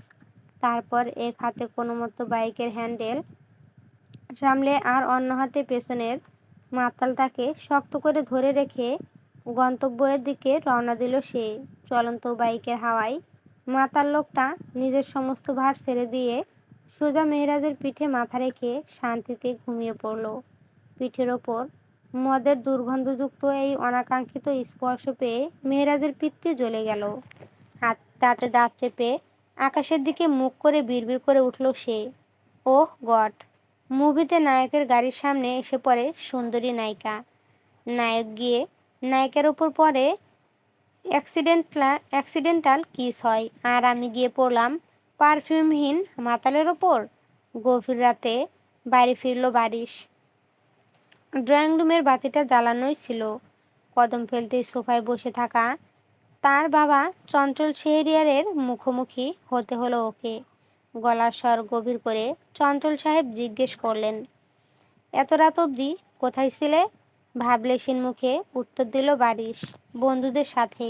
তারপর এক হাতে কোনোমতো বাইকের হ্যান্ডেল সামলে আর অন্য হাতে পেছনের মাতালটাকে শক্ত করে ধরে রেখে গন্তব্যের দিকে রওনা দিল সে। চলন্ত বাইকের হাওয়ায় মাতাল লোকটা নিজের সমস্ত ভার ছেড়ে দিয়ে সোজা মেহেরাজের পিঠে মাথা রেখে শান্তিতে ঘুমিয়ে পড়ল। পিঠের ওপর মদের দুর্গন্ধযুক্ত এই অনাকাঙ্ক্ষিত স্পর্শ পেয়ে মেহেরাজের পিত্তি জ্বলে গেল। দাঁতে দাঁত চেপে আকাশের দিকে মুখ করে বিড়বিড় করে উঠল সে, ওহ গড! মুভিতে নায়কের গাড়ির সামনে এসে পড়ে সুন্দরী নায়িকা, নায়ক গিয়ে নায়িকার ওপর পড়ে, অ্যাক্সিডেন্টাল কিস হয়, আর আমি গিয়ে পড়লাম পারফিউমহীন মাতালের ওপর। গভীর রাতে বাড়ি ফিরল বারিশ। ড্রয়িং রুমের বাতিটা জ্বালানোই ছিল। কদম ফেলতেই সোফায় বসে থাকা তার বাবা চঞ্চল শেহরিয়ারের মুখোমুখি হতে হলো ওকে। গলার স্বর গভীর করে চঞ্চল সাহেব জিজ্ঞেস করলেন, এত রাত অবধি কোথায় ছিলে? ভাবলেশীন মুখে উত্তর দিল বারিশ, বন্ধুদের সাথে।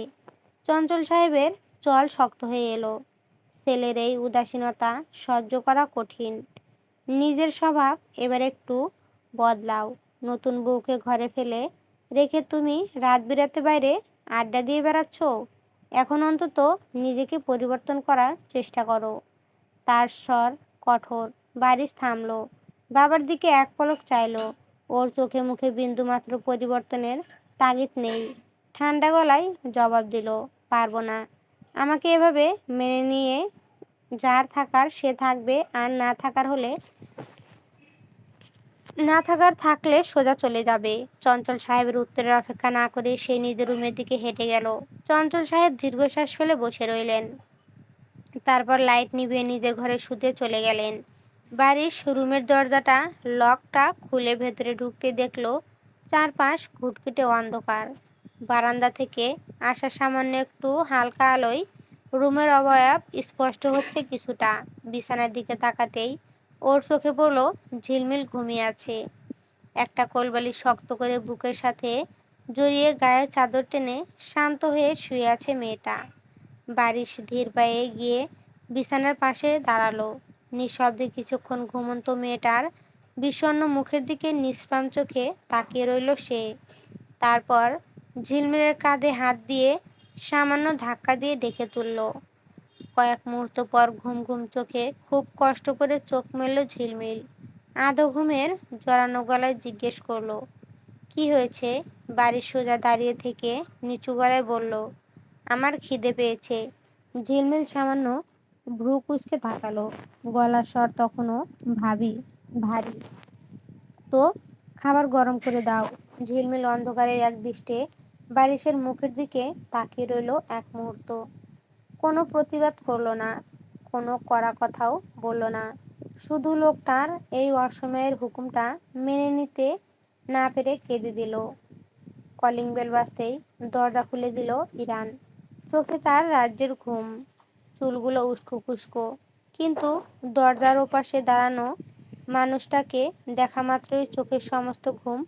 চঞ্চল সাহেবের চল শক্ত হয়ে এলো। ছেলের এই উদাসীনতা সহ্য করা কঠিন। নিজের স্বভাব এবার একটু বদলাও। নতুন বউকে ঘরে ফেলে রেখে তুমি রাত বিরাতে বাইরে আড্ডা দিয়ে বেড়াচ্ছ। এখন অন্তত নিজেকে পরিবর্তন করার চেষ্টা করো। তার স্বর কঠোর। বারিশ থামল, বাবার দিকে এক পলক চাইল। ওর চোখে মুখে বিন্দুমাত্র পরিবর্তনের তাগিদ নেই। ঠান্ডা গলায় জবাব দিল, পারবো না। আমাকে এভাবে মেনে নিয়ে যার থাকার সে থাকবে, আর না থাকার থাকলে সোজা চলে যাবে। চঞ্চল সাহেবের উত্তরের অপেক্ষা না করে সে নিজের রুমের দিকে হেঁটে গেল। চঞ্চল সাহেব দীর্ঘশ্বাস ফেলে বসে রইলেন। তারপর লাইট নিভিয়ে নিজের ঘরে শুতে চলে গেলেন। বারিশ রুমের দরজাটা লকটা খুলে ভেতরে ঢুকতে দেখল চারপাশ ঘুটঘুটে অন্ধকার। বারান্দা থেকে আসা সামান্য একটু হালকা আলোয় রুমের অবয়ব স্পষ্ট হচ্ছে কিছুটা। বিছানার দিকে তাকাতেই ওর চোখে পড়ল ঝিলমিল ঘুমিয়ে আছে। একটা কোলবালিশ শক্ত করে বুকের সাথে জড়িয়ে গায়ে চাদর টেনে শান্ত হয়ে শুয়ে আছে মেয়েটা। বারিশ ধীর পায়ে গিয়ে বিছানার পাশে দাঁড়ালো। নিঃশব্দে কিছুক্ষণ ঘুমন্ত মেয়েটার বিষণ্ণ মুখের দিকে নিষ্প্রাণ চোখে তাকিয়ে রইল সে। তারপর ঝিলমিলের কাঁধে হাত দিয়ে সামান্য ধাক্কা দিয়ে ডেকে তুলল। কয়েক মুহূর্ত পর ঘুম ঘুম চোখে খুব কষ্ট করে চোখ মেলল ঝিলমিল। আধো ঘুমের জড়ানো গলায় জিজ্ঞেস করলো, কি হয়েছে? বাড়ির সোজা দাঁড়িয়ে থেকে নিচু গলায় বলল, আমার খিদে পেয়েছে। ঝিলমিল সামান্য ভ্রু কুঁচকে তাকালো। গলার স্বর তখনও ভারী। তো খাবার গরম করে দাও। ঝিলমিল অন্ধকারের এক দৃষ্টে বারিশের মুখের দিকে তাকিয়ে রইল এক মুহূর্ত। কোনো প্রতিবাদ করল না, কোনো কড়া কথাও বলল না। শুধু লোকটার এই অসময়ের হুকুমটা মেনে নিতে না পেরে কেঁদে দিল। কলিং বেল বাজতেই দরজা খুলে দিল ইরান। চোখে তার রাজ্যের ঘুম। চুলগুলো উস্কো খুস্কো। কিন্তু দরজার ওপাশে দাঁড়ানো মানুষটাকে দেখা মাত্রই চোখের সমস্ত ঘুম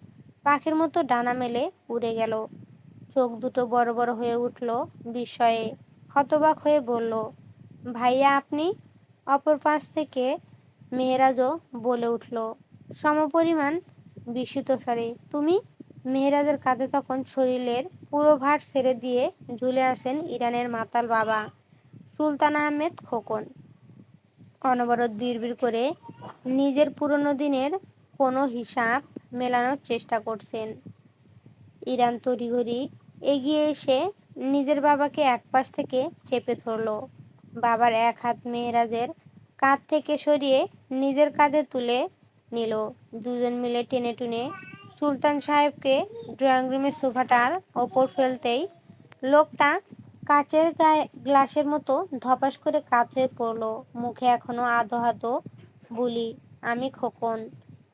পাখির মতো ডানা মেলে উড়ে গেল। চোখ দুটো বড় বড় হয়ে উঠল বিস্ময়ে। হতবাক হয়ে বলল, ভাইয়া আপনি? অপর পাশ থেকে মেহেরাজও বলে উঠল সমপরিমাণ বিস্মিত স্বরে, তুমি? মেহেরাজের কাঁধে তখন শরীরের পুরো ভার ছেড়ে দিয়ে ঝুলে আসেন ইরানের মাতাল বাবা সুলতান আহমেদ খোকন। অনবরত বিড়বিড় করে নিজের পুরনো দিনের কোনো হিসাব মেলানোর চেষ্টা করছেন। ইরান তড়িঘড়ি এগিয়ে এসে নিজের বাবাকে একপাশ থেকে চেপে ধরল। বাবার এক হাত মেহেরাজের কাঁধ থেকে সরিয়ে নিজের কাঁধে তুলে নিল। দুজন মিলে টেনে টুনে সুলতান সাহেবকে ড্রয়িং রুমের সোফাটার ওপর ফেলতেই লোকটা কাচের গ্লাসের মতো ধপাস করে কাত হয়ে পড়ল। মুখে এখনো আধো আধো বুলি, আমি খোকন,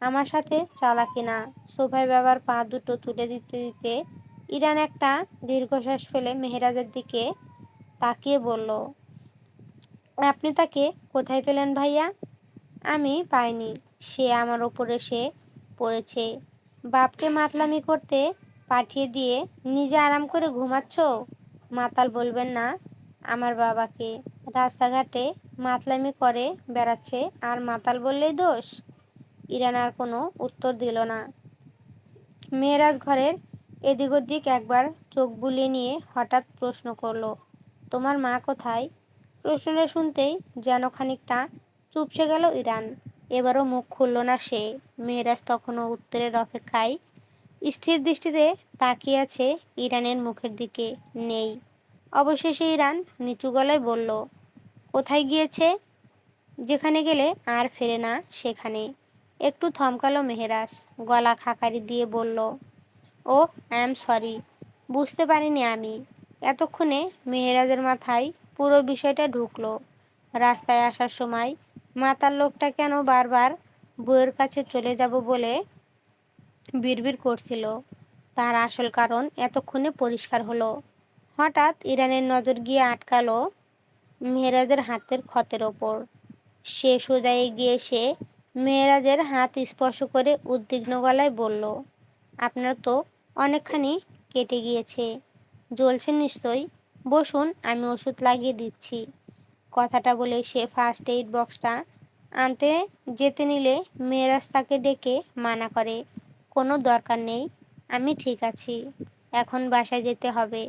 আমার সাথে চালাকি না। সোফায় বাবার পা দুটো তুলে দিতে দিতে ইরান একটা দীর্ঘশ্বাস ফেলে মেহেরাজের দিকে তাকিয়ে বলল, আপনি তাকে কোথায় পেলেন ভাইয়া? আমি পাইনি, সে আমার ওপর এসে পড়েছে। বাপকে মাতলামি করতে পাঠিয়ে দিয়ে নিজে আরাম করে ঘুমাচ্ছ? মাতাল বলবেন না আমার বাবাকে। রাস্তাঘাটে মাতলামি করে বেড়াচ্ছে আর মাতাল বললেই দোষ? ইরান আর কোনো উত্তর দিল না। মেয়েরাজ ঘরের এদিক ওদিক একবার চোখ বুলিয়ে নিয়ে হঠাৎ প্রশ্ন করল, তোমার মা কোথায়? প্রশ্নটা শুনতেই যেন খানিকটা চুপসে গেল ইরান। এবারও মুখ খুলল না সে। মেয়েরাজ তখনও উত্তরের অপেক্ষায় স্থির দৃষ্টিতে তাকিয়ে আছে ইরানের মুখের দিকে। নেই। অবশেষে ইরান নিচু গলায় বলল, কোথায় গিয়েছে? যেখানে গেলে আর ফেরে না সেখানে। একটু থমকালো মেহেরাজ, গলা খাকারি দিয়ে বলল, ও আই এম সরি, বুঝতে পারিনি আমি। এতক্ষণে মেহেরাজের মাথায় পুরো বিষয়টা ঢুকলো। রাস্তায় আসার সময় মাতাল লোকটা কেন বারবার বউয়ের কাছে চলে যাব বলে বিড়বিড় করছিল, তার আসল কারণ এতক্ষণে পরিষ্কার হলো। হঠাৎ ইরানের নজর গিয়ে আটকালো মেহেরাজের হাতের ক্ষতের ওপর। সে সোজা এগিয়ে এসে মেহেরাজের হাত স্পর্শ করে উদ্বিগ্ন গলায় বলল, আপনার তো অনেকখানি কেটে গিয়েছে, জ্বলছে নিশ্চয়ই, বসুন আমি ওষুধ লাগিয়ে দিচ্ছি। কথাটা বলে সে ফার্স্ট এইড বক্সটা আনতে যেতে নিলে মেহেরাজ তাকে ডেকে মানা করে, কোনো দরকার নেই, আমি ঠিক আছি, এখন বাসায় যেতে হবে।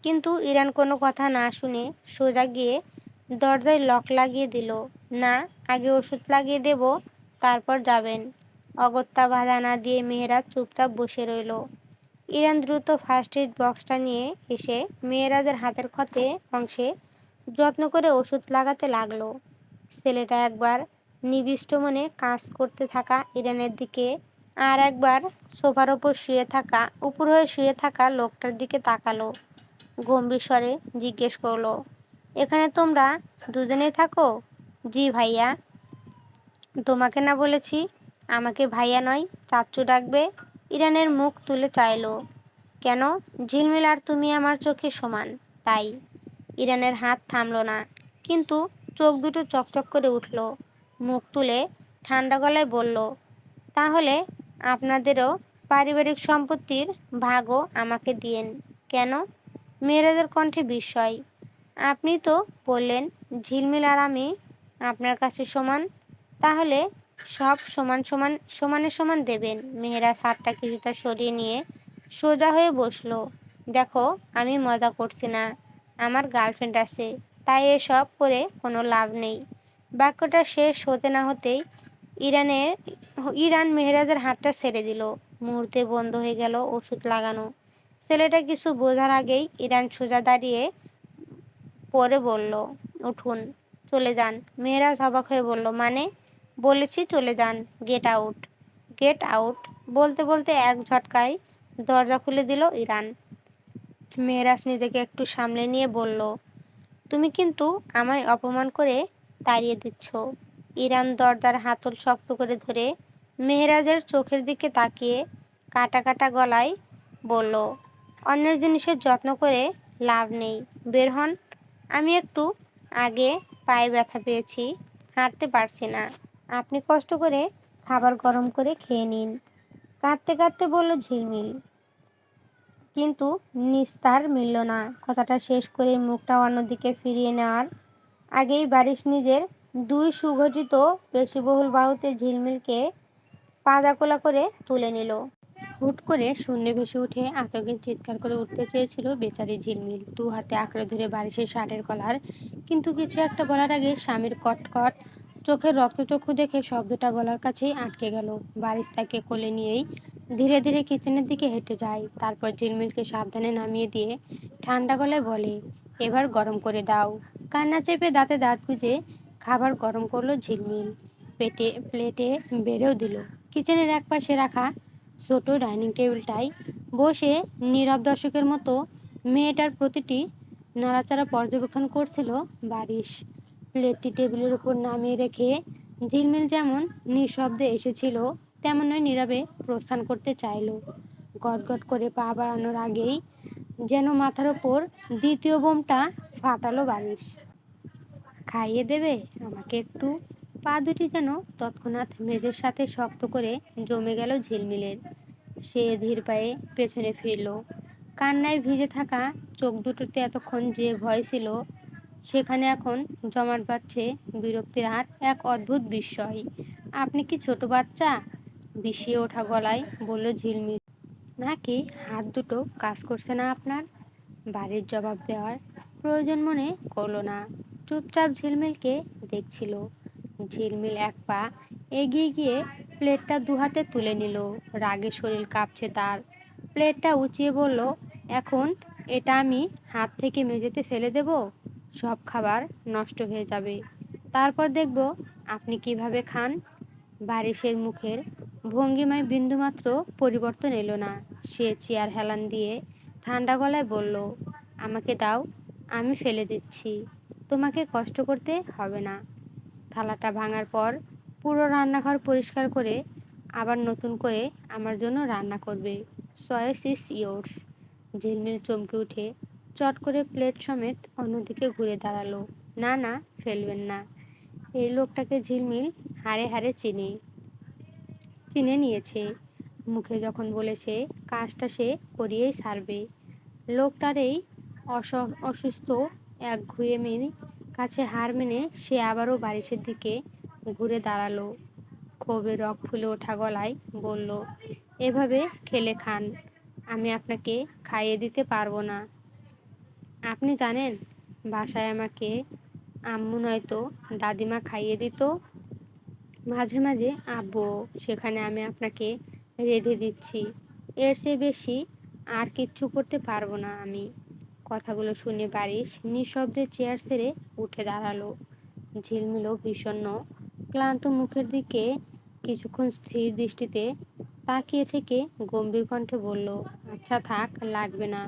কিন্তু ইরান কোনো কথা না শুনে সোজা গিয়ে দরজায় লক লাগিয়ে দিল। না, আগে ওষুধ লাগিয়ে দেব, তারপর যাবেন। অগত্যা বাধা না দিয়ে মেহেরাজ চুপচাপ বসে রইল। ইরান দ্রুত ফার্স্ট এইড বক্সটা নিয়ে এসে মেহেরাজের হাতের ক্ষতে অংশে যত্ন করে ওষুধ লাগাতে লাগলো। ছেলেটা একবার নিবিষ্ট মনে কাজ করতে থাকা ইরানের দিকে আর একবার সোফার ওপর উপর হয়ে শুয়ে থাকা লোকটার দিকে তাকালো। গম্ভীর স্বরে জিজ্ঞেস করলো, এখানে তোমরা দুজনেই থাকো? জি ভাইয়া। তোমাকে না বলেছি আমাকে ভাইয়া নয় চাচ্চু ডাকবে? ইরানের মুখ তুলে চাইলো। কেন? ঝিলমিল আর তুমি আমার চোখে সমান, তাই। ইরানের হাত থামলো না, কিন্তু চোখ দুটো চকচক করে উঠল। মুখ তুলে ঠান্ডা গলায় বলল, তাহলে আপনাদেরও পারিবারিক সম্পত্তির ভাগও আমাকে দিয়েন। কেন? মেয়েরাজের কণ্ঠে বিস্ময়। আপনি তো বললেন ঝিলমিল আর আমি আপনার কাছে সমান, তাহলে সব সমানে সমান দেবেন। মেহেরাজ হাতটা কিছুটা সরিয়ে নিয়ে সোজা হয়ে বসলো। দেখো, আমি মজা করছি না, আমার গার্লফ্রেন্ড আছে, তাই এসব করে কোনো লাভ নেই। বাক্যটা শেষ হতে না হতেই ইরান মেহেরাজের হাতটা ছেড়ে দিল। মুহূর্তে বন্ধ হয়ে গেল ওষুধ লাগানো। ছেলেটা কিছু বোঝার আগেই ইরান সোজা দাঁড়িয়ে পরে বলল, উঠুন, চলে যান। মেহেরাজ অবাক হয়ে বলল, মানে? বলেছি চলে যান, গেট আউট। গেট আউট বলতে বলতে এক ঝটকায় দরজা খুলে দিল ইরান। মেহেরাজ নিজেকে একটু সামলে নিয়ে বলল, তুমি কিন্তু আমায় অপমান করে তাড়িয়ে দিচ্ছ। ইরান দরজার হাতল শক্ত করে ধরে মেহেরাজের চোখের দিকে তাকিয়ে কাটা কাটা গলায় বলল, অন্যের জিনিসের যত্ন করে লাভ নেই, বের হন। আমি একটু আগে পায়ে ব্যথা পেয়েছি, হাঁটতে পারছি না। আপনি কষ্ট করে খাবার গরম করে খেয়ে নিন, কাঁদতে কাঁদতে বলল ঝিলমিল। কিন্তু নিস্তার মিলল না। কথাটা শেষ করে মুখটা অন্যদিকে ফিরিয়ে নেওয়ার আগেই বারিশ নিজের দুই সুগঠিত পেশিবহুল বাহুতে ঝিলমিলকে পাদাকোলা করে তুলে নিল। হুট করে শূন্যে ভেসে উঠে আতঙ্কে চিৎকার করে উঠতে চেয়েছিল বেচারি ঝিলমিল, দু হাতে আঁকড়ে ধরে বারিশের শার্টের কলার। কিন্তু কিছু একটা বলার আগে স্বামীর কটকট চোখের রক্তচক্ষু দেখে শব্দটা গলার কাছেই আটকে গেল। বারিশ তাকে কোলে নিয়েই ধীরে ধীরে কিচেনের দিকে হেঁটে যায়। তারপর ঝিলমিলকে সাবধানে নামিয়ে দিয়ে ঠান্ডা গলায় বলে, এবার গরম করে দাও। কান্না চেপে দাঁতে দাঁত গুঁজে খাবার গরম করলো ঝিলমিল, প্লেটে বেড়েও দিল। কিচেনের এক পাশে রাখা ছোট ডাইনিং টেবিলটায় বসে নীরব দর্শকের মতো মেয়েটার প্রতিটি নাড়াচাড়া পর্যবেক্ষণ করছিল বারিশ। প্লেটটি টেবিলের উপর নামিয়ে রেখে ঝিলমিল যেমন নিঃশব্দে এসেছিল তেমনই নীরবে প্রস্থান করতে চাইল। গটগট করে পা বাড়ানোর আগেই যেন মাথার ওপর দ্বিতীয় বোমটা ফাটালো বারিশ। খাইয়ে দেবে আমাকে একটু? পা দুটি যেন তৎক্ষণাৎ মেঝের সাথে শক্ত করে জমে গেল ঝিলমিলের। সে ধীর পায়ে পেছনে ফিরল। কান্নায় ভিজে থাকা চোখ দুটোতে এতক্ষণ যে ভয় ছিল সেখানে এখন জমাট বাঁধছে বিরক্তির আর এক অদ্ভুত বিস্ময়। আপনি কি ছোট বাচ্চা? বিষিয়ে ওঠা গলায় বলল ঝিলমিল। নাকি হাত দুটো কাজ করছে না আপনার? বাড়ির জবাব দেওয়ার প্রয়োজন মনে করলো না, চুপচাপ ঝিলমিলকে দেখছিল। ঝিলমিল এক পা এগিয়ে গিয়ে প্লেটটা দুহাতে তুলে নিল। রাগে শরীর কাঁপছে তার। প্লেটটা উঁচিয়ে বলল, এখন এটা আমি হাত থেকে মেঝেতে ফেলে দেব? সব খাবার নষ্ট হয়ে যাবে। তারপর দেখব আপনি কিভাবে খান। বারিশের মুখের ভঙ্গিমায় বিন্দুমাত্র পরিবর্তন এলো না। সে চেয়ার হেলান দিয়ে ঠান্ডা গলায় বলল, আমাকে দাও, আমি ফেলে দিচ্ছি, তোমাকে কষ্ট করতে হবে না। থালাটা ভাঙার পর পুরো রান্নাঘর পরিষ্কার করে আবার নতুন করে আমার জন্য রান্না করবে। Choice is yours. ঝিলমিল চমকে উঠে চট করে প্লেট সমেত অন্যদিকে ঘুরে দাঁড়ালো। না না, ফেলবেন না। এই লোকটাকে ঝিলমিল হাড়ে হাড়ে চিনে নিয়েছে। মুখে যখন বলেছে কাজটা সে করিয়েই ছাড়বে। লোকটার এই অসুস্থ একগুঁয়েমির কাছে হার মেনে সে আবারও বারিশের দিকে ঘুরে দাঁড়ালো। ক্ষোভে রগ ফুলে ওঠা গলায় বলল, এভাবে খেলে খান, আমি আপনাকে খাইয়ে দিতে পারবো না। আপনি জানেন বাসায় আমাকে আম্মু নয়তো দাদিমা খাইয়ে দিত, মাঝে মাঝে আব্বু, সেখানে আমি আপনাকে রেঁধে দিচ্ছি। এর চেয়ে বেশি আর কিচ্ছু করতে পারবো না আমি। কথাগুলো শুনে বারিশ নিঃশব্দে চেয়ার ছেড়ে উঠে দাঁড়ালো। ঝিলমিলও বিষণ্ণ ক্লান্ত মুখের দিকে কিছুক্ষণ স্থির দৃষ্টিতে তাকিয়ে থেকে গম্ভীর কণ্ঠে বলল, আচ্ছা থাক, লাগবে না।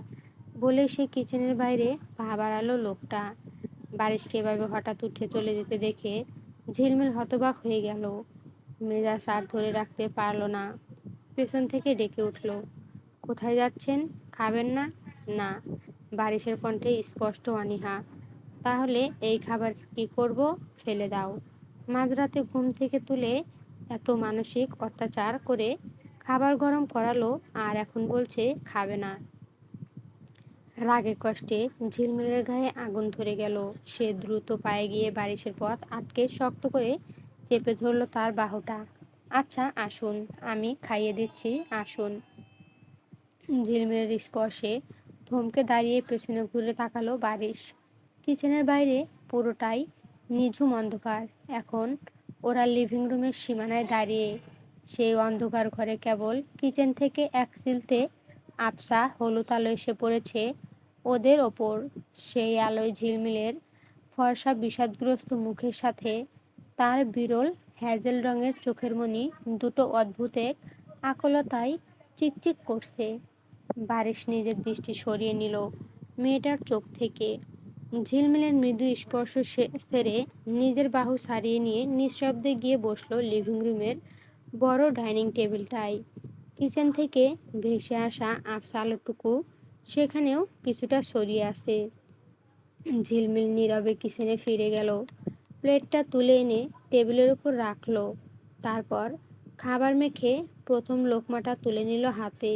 বলে সে কিচেনের বাইরে পা বাড়ালো। লোকটা বারিশকে এভাবে হঠাৎ উঠে চলে যেতে দেখে ঝিলমিল হতবাক হয়ে গেল। মেজাজ আর ধরে রাখতে পারল না, পেছন থেকে ডেকে উঠল, কোথায় যাচ্ছেন? খাবেন না? না। বারিশের কণ্ঠে স্পষ্ট অনীহা। তাহলে এই খাবার কি করব? ফেলে দাও। মাঝরাতে ঘুম থেকে তুলে এত মানসিক অত্যাচার করে খাবার গরম করালো আর এখন বলছে খাবে না। রাগে কষ্টে ঝিলমিলের গায়ে আগুন ধরে গেল। সে দ্রুত পায়ে গিয়ে বারিশের পথ আটকে শক্ত করে চেপে ধরল তার বাহুটা। আচ্ছা আসুন, আমি খাইয়ে দিচ্ছি, আসুন। ঝিলমিলের স্পর্শে থমকে দাঁড়িয়ে পেছনে ঘুরে তাকালো বারিশ। কিচেনের বাইরে পুরোটাই নিঝুম অন্ধকার। এখন ওরা লিভিং রুমের সীমানায় দাঁড়িয়ে। সেই অন্ধকার ঘরে কেবল কিচেন থেকে এক চিলতে আবছা হলুদ আলো এসে পড়েছে ওদের ওপর। সেই আলোয় ঝিলমিলের ফর্সা বিষাদগ্রস্ত মুখের সাথে তার বিরল হ্যাজেল রঙের চোখের মণি দুটো অদ্ভুত এক আকলতায় চিকচিক করছে। বারিশ নিজের দৃষ্টি সরিয়ে নিল মেয়েটার চোখ থেকে। ঝিলমিলের মৃদু স্পর্শ সেরে নিজের বাহু ছাড়িয়ে নিয়ে নিঃশব্দে গিয়ে বসলো লিভিং রুমের বড় ডাইনিং টেবিলটায়। কিচেন থেকে ভেসে আসা আবছা আলোটুকু সেখানেও কিছুটা ছড়িয়ে আছে। ঝিলমিল নীরবে কিচেনে ফিরে গেল। প্লেটটা তুলে এনে টেবিলের উপর রাখলো। তারপর খাবার মেখে প্রথম লোকমাটা তুলে নিল হাতে।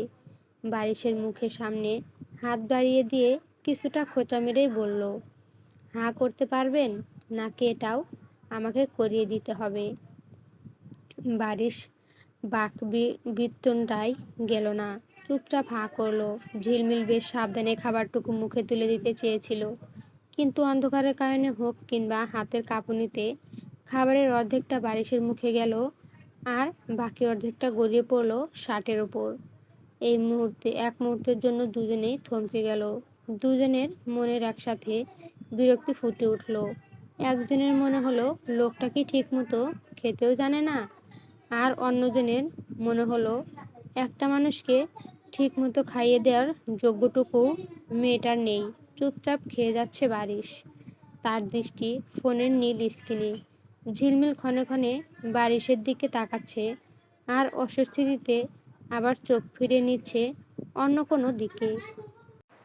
বারিশের মুখের সামনে হাত বাড়িয়ে দিয়ে কিছুটা খোঁচা মেরেই বলল, হাঁ করতে পারবেন, নাকি এটাও আমাকে করিয়ে দিতে হবে? বারিশ বাক বিতণ্ডায় গেল না, চুপচাপ হাঁ করলো। ঝিলমিল বেশ সাবধানে খাবারটুকু মুখে তুলে দিতে চেয়েছিল, কিন্তু অন্ধকারের কারণে হোক কিংবা হাতের কাঁপুনিতে খাবারের অর্ধেকটা বারিশের মুখে গেল আর বাকি অর্ধেকটা গড়িয়ে পড়লো শার্টের ওপর। এই মুহূর্তে এক মুহূর্তের জন্য দুজনেই থমকে গেল। দুজনের মনের একসাথে বিরক্তি ফুটে উঠল। একজনের মনে হলো লোকটা কি ঠিক মতো খেতেও জানে না, আর অন্যজনের মনে হলো একটা মানুষকে ঠিক মতো খাইয়ে দেওয়ার যোগ্যটুকু মেয়েটার নেই। চুপচাপ খেয়ে যাচ্ছে বারিশ, তার দৃষ্টি ফোনের নীল স্ক্রিনে। ঝিলমিল ক্ষণে ক্ষণে বারিশের দিকে তাকাচ্ছে আর অস্বস্তিতে আবার চোখ ফিরে নিচ্ছে অন্য কোনো দিকে।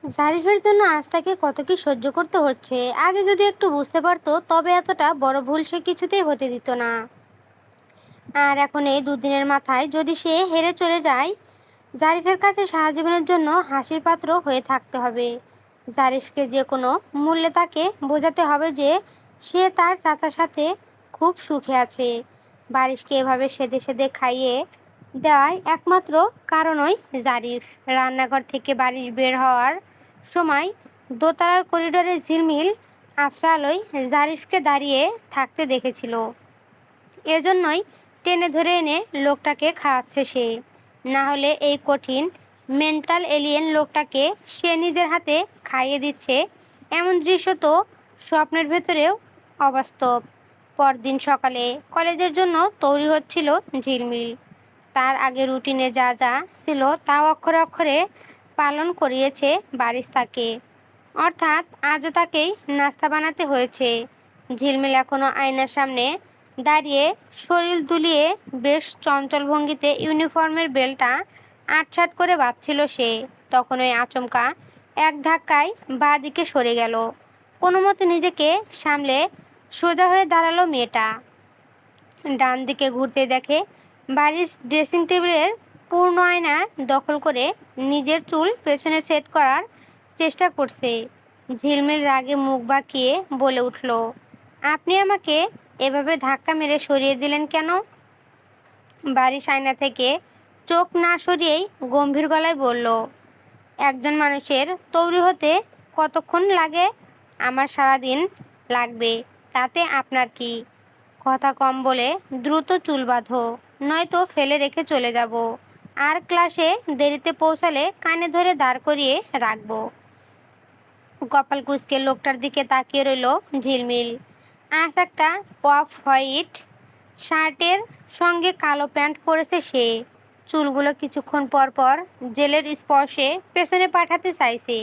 জারিফের জন্য আজ তাকে কত কি সহ্য করতে হচ্ছে। আগে যদি একটু বুঝতে পারতো তবে এতটা বড় ভুল সে কিছুতেই হতে দিত না। আর এখন এই দুদিনের মাথায় যদি সে হেরে চলে যায়, জারিফের কাছে সারা জীবনের জন্য হাসির পাত্র হয়ে থাকতে হবে। জারিফকে যে কোনো মূল্যে তাকে বোঝাতে হবে যে সে তার চাচার সাথে খুব সুখে আছে। বারিশকে এভাবে সেধে সেধে খাইয়ে দেওয়ায় একমাত্র কারণই জারিফ। রান্নাঘর থেকে বারিশ বের হওয়ার সময় দোতলার করিডোরে ঝিলমিল আফসা আলোয় জারিফকে দাঁড়িয়ে থাকতে দেখেছিল। এজন্যই টেনে ধরে এনে লোকটাকে খাওয়াচ্ছে সে। না হলে এই কঠিন মেন্টাল এলিয়েন লোকটাকে সে নিজের হাতে খাইয়ে দিচ্ছে, এমন দৃশ্য তো স্বপ্নের ভেতরেও অবাস্তব। পরদিন সকালে কলেজের জন্য তৈরি হচ্ছিল ঝিলমিল। তার আগে রুটিনে যা যা ছিল তা অক্ষরে অক্ষরে পালন করিয়েছে বারিশ তাকে। অর্থাৎ আজও তাকেই নাস্তা বানাতে হয়েছে। ঝিলমিল এখনো আয়নার সামনে দাঁড়িয়ে শরীর দুলিয়ে বেশ চঞ্চল ভঙ্গিতে ইউনিফর্মের বেলটা আটসাট করে বাঁধছিল সে। তখনই আচমকা এক ধাক্কায় বাঁ দিকে সরে গেল। কোনো মতে নিজেকে সামলে সোজা হয়ে দাঁড়ালো মেয়েটা। ডান দিকে ঘুরতে দেখে বারিশ ড্রেসিং টেবিলের পূর্ণ আয়না দখল করে নিজের চুল পেছনে সেট করার চেষ্টা করছে। ঝিলমিল রাগে মুখ বাঁকিয়ে বলে উঠল, আপনি আমাকে এভাবে ধাক্কা মেরে সরিয়ে দিলেন কেন? বারিশ আয়না থেকে চোখ না সরিয়েই গম্ভীর গলায় বলল, একজন মানুষের তৈরি হতে কতক্ষণ লাগে? আমার সারাদিন লাগবে, তাতে আপনার কি? কথা কম বলে দ্রুত চুল বাঁধো, নয়তো ফেলে রেখে চলে যাব, আর ক্লাসে দেরিতে পৌঁছালে কানে ধরে দাঁড় করিয়ে রাখবো। কপাল কুঁচকে লোকটার দিকে তাকিয়ে রইল ঝিলমিল। আজ একটা অফ হোয়াইট শার্টের সঙ্গে কালো প্যান্ট পরেছে সে। চুলগুলো কিছুক্ষণ পর পর জেলের স্পর্শে পেছনে পাঠাতে চাইছে,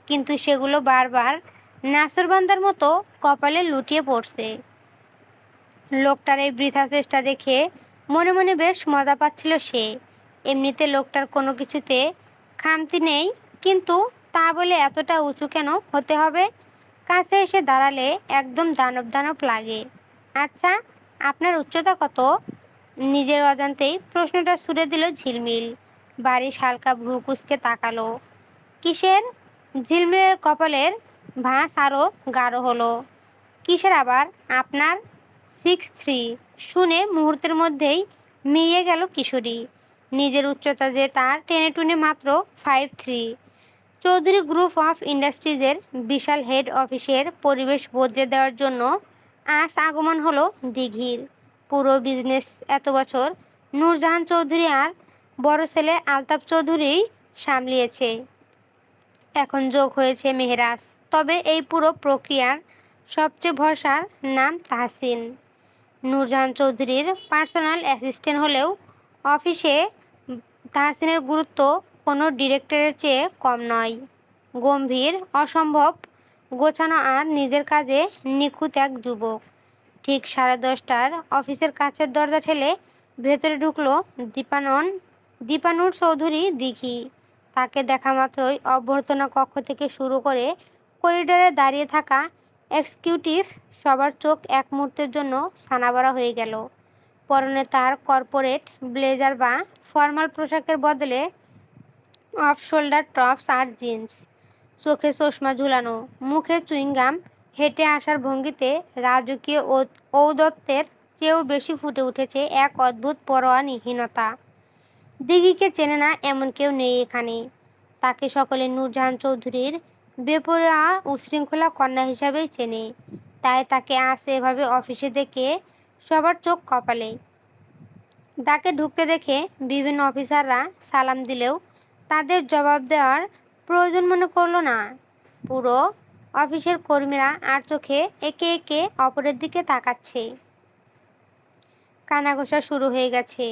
কিন্তু সেগুলো বারবার নাসরবান্দার মতো কপালে লুটিয়ে পড়ছে। লোকটার এই বৃথা চেষ্টা দেখে মনে মনে বেশ মজা পাচ্ছিল সে। এমনিতে লোকটার কোনো কিছুতে খামতি নেই, কিন্তু তা বলে এতটা উঁচু কেন হতে হবে? কাছে এসে দাঁড়ালে একদম দানব দানব লাগে। আচ্ছা, আপনার উচ্চতা কত? নিজের অজান্তেই প্রশ্নটা ছুড়ে দিল ঝিলমিল। বারিশ হালকা ভ্রু কুঁচকে তাকালো। কিসের? ঝিলমিলের কপালের ভাঁজ আরও গাঢ় হলো। কিসের আবার? আপনার? 6'3" শুনে মুহূর্তের মধ্যেই মিইয়ে গেল কিশোরী। নিজের উচ্চতা যে তার টেনে টুনে মাত্র 5'3"। চৌধুরী গ্রুপ অফ ইন্ডাস্ট্রিজের বিশাল হেড অফিসের পরিবেশ বদলে দেওয়ার জন্য আজ আগমন হলো দিঘির। পুরো বিজনেস এত বছর নূরজাহান চৌধুরী আর বড় ছেলে আলতাফ চৌধুরী সামলিয়েছে। এখন যোগ হয়েছে মেহরাজ। তবে এই পুরো প্রক্রিয়ার সবচেয়ে ভরসার নাম তাহসিন। নূরজাহান চৌধুরীর পার্সোনাল অ্যাসিস্ট্যান্ট হলেও অফিসে তাহসিনের গুরুত্ব কোনো ডিরেক্টরের চেয়ে কম নয়। গম্ভীর, অসম্ভব গোছানো আর নিজের কাজে নিখুঁত এক যুবক। ঠিক 10:30টার অফিসের কাছের দরজা ঠেলে ভেতরে ঢুকলো দীপানুর চৌধুরী দিঘি। তাকে দেখা মাত্রই অভ্যর্থনা কক্ষ থেকে শুরু করে করিডোরে দাঁড়িয়ে থাকা এক্সিকিউটিভ সবার চোখ এক মুহূর্তের জন্য ছানাবড়া হয়ে গেল। পরনে তার কর্পোরেট ব্লেজার বা ফর্মাল পোশাকের বদলে অফ শোল্ডার টপস আর জিন্স, চোখে চশমা ঝুলানো, মুখে চুইংগাম, হেঁটে আসার ভঙ্গিতে রাজকীয় ঔদ্ধত্যের চেয়েও বেশি ফুটে উঠেছে এক অদ্ভুত পরোয়াহীনতা। দিঘিকে চেনে না এমন কেউ নেই এখানে। তাকে সকলে নূরজাহান চৌধুরীর বেপরোয়া উচ্ছৃঙ্খলা কন্যা হিসাবেই চেনে। তাই তাকে আজ এভাবে অফিসে দেখে সবার চোখ কপালে। তাকে ঢুকতে দেখে বিভিন্ন অফিসাররা সালাম দিলেও তাদের জবাব দেওয়ার প্রয়োজন মনে করল না। পুরো অফিসের কর্মীরা আর চোখে একে একে অপরের দিকে তাকাচ্ছে। কানাঘোষা শুরু হয়ে গেছে।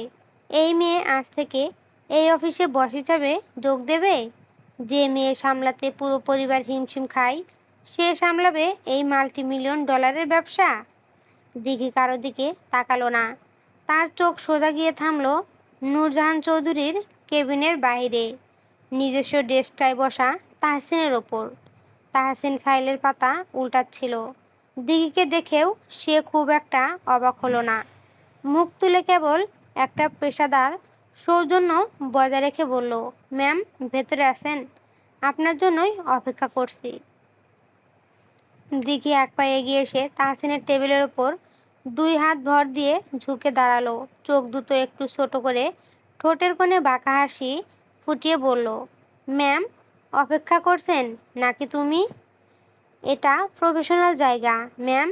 এই মেয়ে আজ থেকে এই অফিসে বস হিসাবে যোগ দেবে। যে মেয়ে সামলাতে পুরো পরিবার হিমশিম খায়, সে সামলাবে এই মাল্টি-মিলিয়ন ডলারের ব্যবসা। দিঘি কারো দিকে তাকালো না। তার চোখ সোজা গিয়ে থামল নূরজাহান চৌধুরীর কেবিনের বাইরে, নিজস্ব ডেস্কটায় বসা তাহসিনের ওপর। তাহসিন ফাইলের পাতা উল্টাচ্ছিল। দিঘিকে দেখেও সে খুব একটা অবাক হলো না। মুখ তুলে কেবল একটা পেশাদার সৌজন্য বজায় রেখে বলল, ম্যাম, ভেতরে আসেন, আপনার জন্যই অপেক্ষা করছি। দিঘি এক পা এগিয়ে এসে তাহসিনের টেবিলের ওপর 2 হাত ভর দিয়ে ঝুঁকে দাঁড়ালো। চোখ দুটো একটু ছোট করে ঠোঁটের কোণে বাঁকা হাসি ফুটিয়ে বলল, ম্যাম, অপেক্ষা করছেন নাকি তুমি? এটা প্রফেশনাল জায়গা, ম্যাম।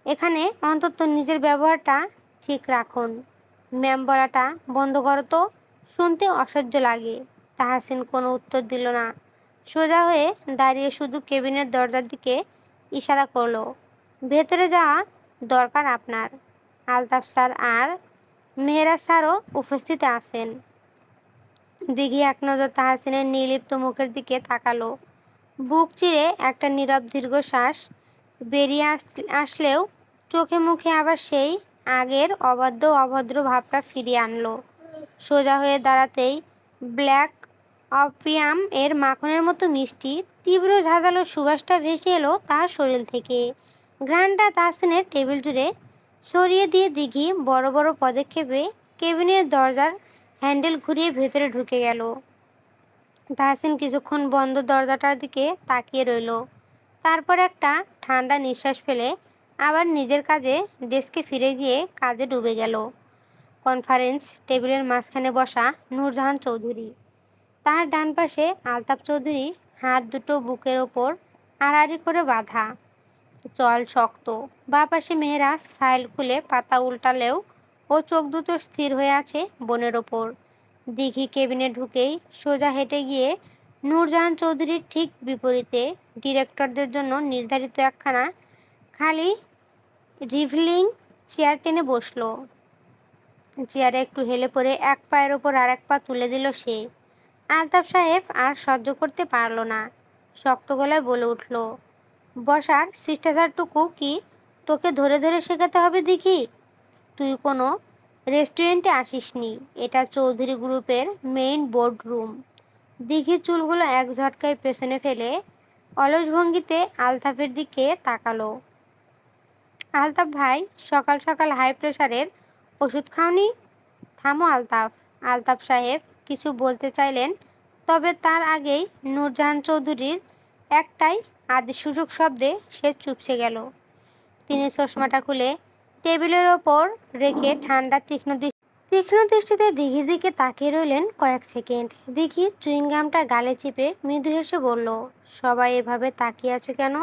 এখানে অন্তত নিজের ব্যবহারটা ঠিক রাখুন। ম্যাম বলাটা বন্ধ করো তো, শুনতে অসহ্য লাগে। তাহসিন কোনো উত্তর দিল না। সোজা হয়ে দাঁড়িয়ে শুধু কেবিনের দরজার দিকে ইশারা করলো, ভেতরে যাওয়া দরকার আপনার। আলতাফ স্যার আর মেহরাজ স্যারও উপস্থিত আছেন। দিঘি এক নজর তাহসিনের নির্লিপ্ত মুখের দিকে তাকালো। বুক চিরে একটা নীরব দীর্ঘশ্বাস বেরিয়ে আসলেও চোখে মুখে আবার সেই আগের অবাধ্য অভদ্র ভাবটা ফিরিয়ে আনলো। সোজা হয়ে দাঁড়াতেই ব্ল্যাক অপিয়াম এর মাখনের মতো মিষ্টি তীব্র ঝাঁঝালো সুবাসটা ভেসে এলো তার শরীর থেকে। ঘ্রাণটা তাহসিনের টেবিল জুড়ে ছড়িয়ে দিয়ে দিঘি বড় বড় পদক্ষেপে কেবিনের দরজার হ্যান্ডেল ঘুরিয়ে ভেতরে ঢুকে গেল। তাহসিন কিছুক্ষণ বন্ধ দরজাটার দিকে তাকিয়ে রইল। তারপর একটা ঠান্ডা নিঃশ্বাস ফেলে আবার নিজের কাজে ডেস্কে ফিরে গিয়ে কাজে ডুবে গেল। কনফারেন্স টেবিলের মাঝখানে বসা নূরজাহান চৌধুরী, তার ডান পাশে আলতাফ চৌধুরী, হাত দুটো বুকের ওপর আড়াআড়ি করে বাঁধা, চল শক্ত। বাঁ পাশে মেহরাজ ফাইল খুলে পাতা উল্টালেও ও চোখ দুটো স্থির হয়ে আছে বোনের ওপর। দিঘি কেবিনে ঢুকেই সোজা হেঁটে গিয়ে নূরজাহান চৌধুরীর ঠিক বিপরীতে ডিরেক্টরদের জন্য নির্ধারিত একখানা খালি রিভলিং চেয়ার টেনে বসলো। চেয়ারে একটু হেলে পড়ে এক পায়ের ওপর আর এক পা তুলে দিল সে। আলতাফ সাহেব আর সহ্য করতে পারল না, শক্ত গলায় বলে উঠল, বসার শিষ্টাচারটুকু কি তোকে ধরে ধরে শেখাতে হবে দিঘি? তুই কোনো রেস্টুরেন্টে আসিসনি, এটা চৌধুরী গ্রুপের মেইন বোর্ড রুম। দিঘি চুলগুলো এক ঝটকায় পেছনে ফেলে অলস ভঙ্গিতে আলতাফের দিকে তাকালো। আলতাফ ভাই, সকাল সকাল হাই প্রেশারের ওষুধ খাওনি? থামো আলতাফ। আলতাফ সাহেব কিছু বলতে চাইলেন, তবে তার আগেই নূরজাহান চৌধুরীর একটাই আদিসূচক শব্দে সে চুপসে গেল। তিনি চশমাটা খুলে টেবিলের ওপর রেখে ঠান্ডা তীক্ষ্ণ দৃষ্টিতে দিঘির দিকে তাকিয়ে রইলেন কয়েক সেকেন্ড। দিঘি চুইংগামটা গালে চিপে মৃদু হেসে বলল, সবাই এভাবে তাকিয়ে আছো কেন?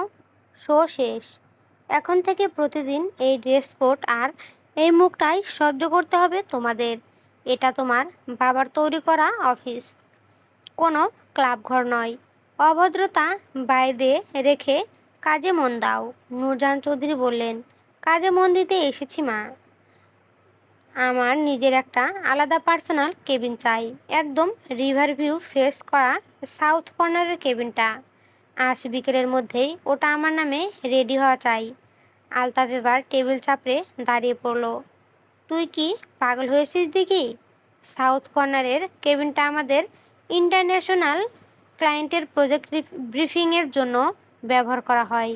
শো শেষ। এখন থেকে প্রতিদিন এই ড্রেস কোড আর এই মুখটাই সহ্য করতে হবে তোমাদের। এটা তোমার বাবার তৈরি করা অফিস, কোনো ক্লাব ঘর নয়। অভদ্রতা বাইরে রেখে কাজে মন দাও। নূরজাহান চৌধুরী বললেন, কাজে মন দিতে এসেছি মা। আমার নিজের একটা আলাদা পার্সোনাল কেবিন চাই, একদম রিভার ভিউ ফেস করা সাউথ কর্নারের কেবিনটা। আজ বিকেলের মধ্যেই ওটা আমার নামে রেডি হওয়া চাই। আলতাফ এবার টেবিল চাপড়ে দাঁড়িয়ে পড়ল। তুই কি পাগল হয়েছিস দিঘি? সাউথ কর্নারের কেবিনটা আমাদের ইন্টারন্যাশনাল ক্লায়েন্টের প্রজেক্ট ব্রিফিংয়ের জন্য ব্যবহার করা হয়।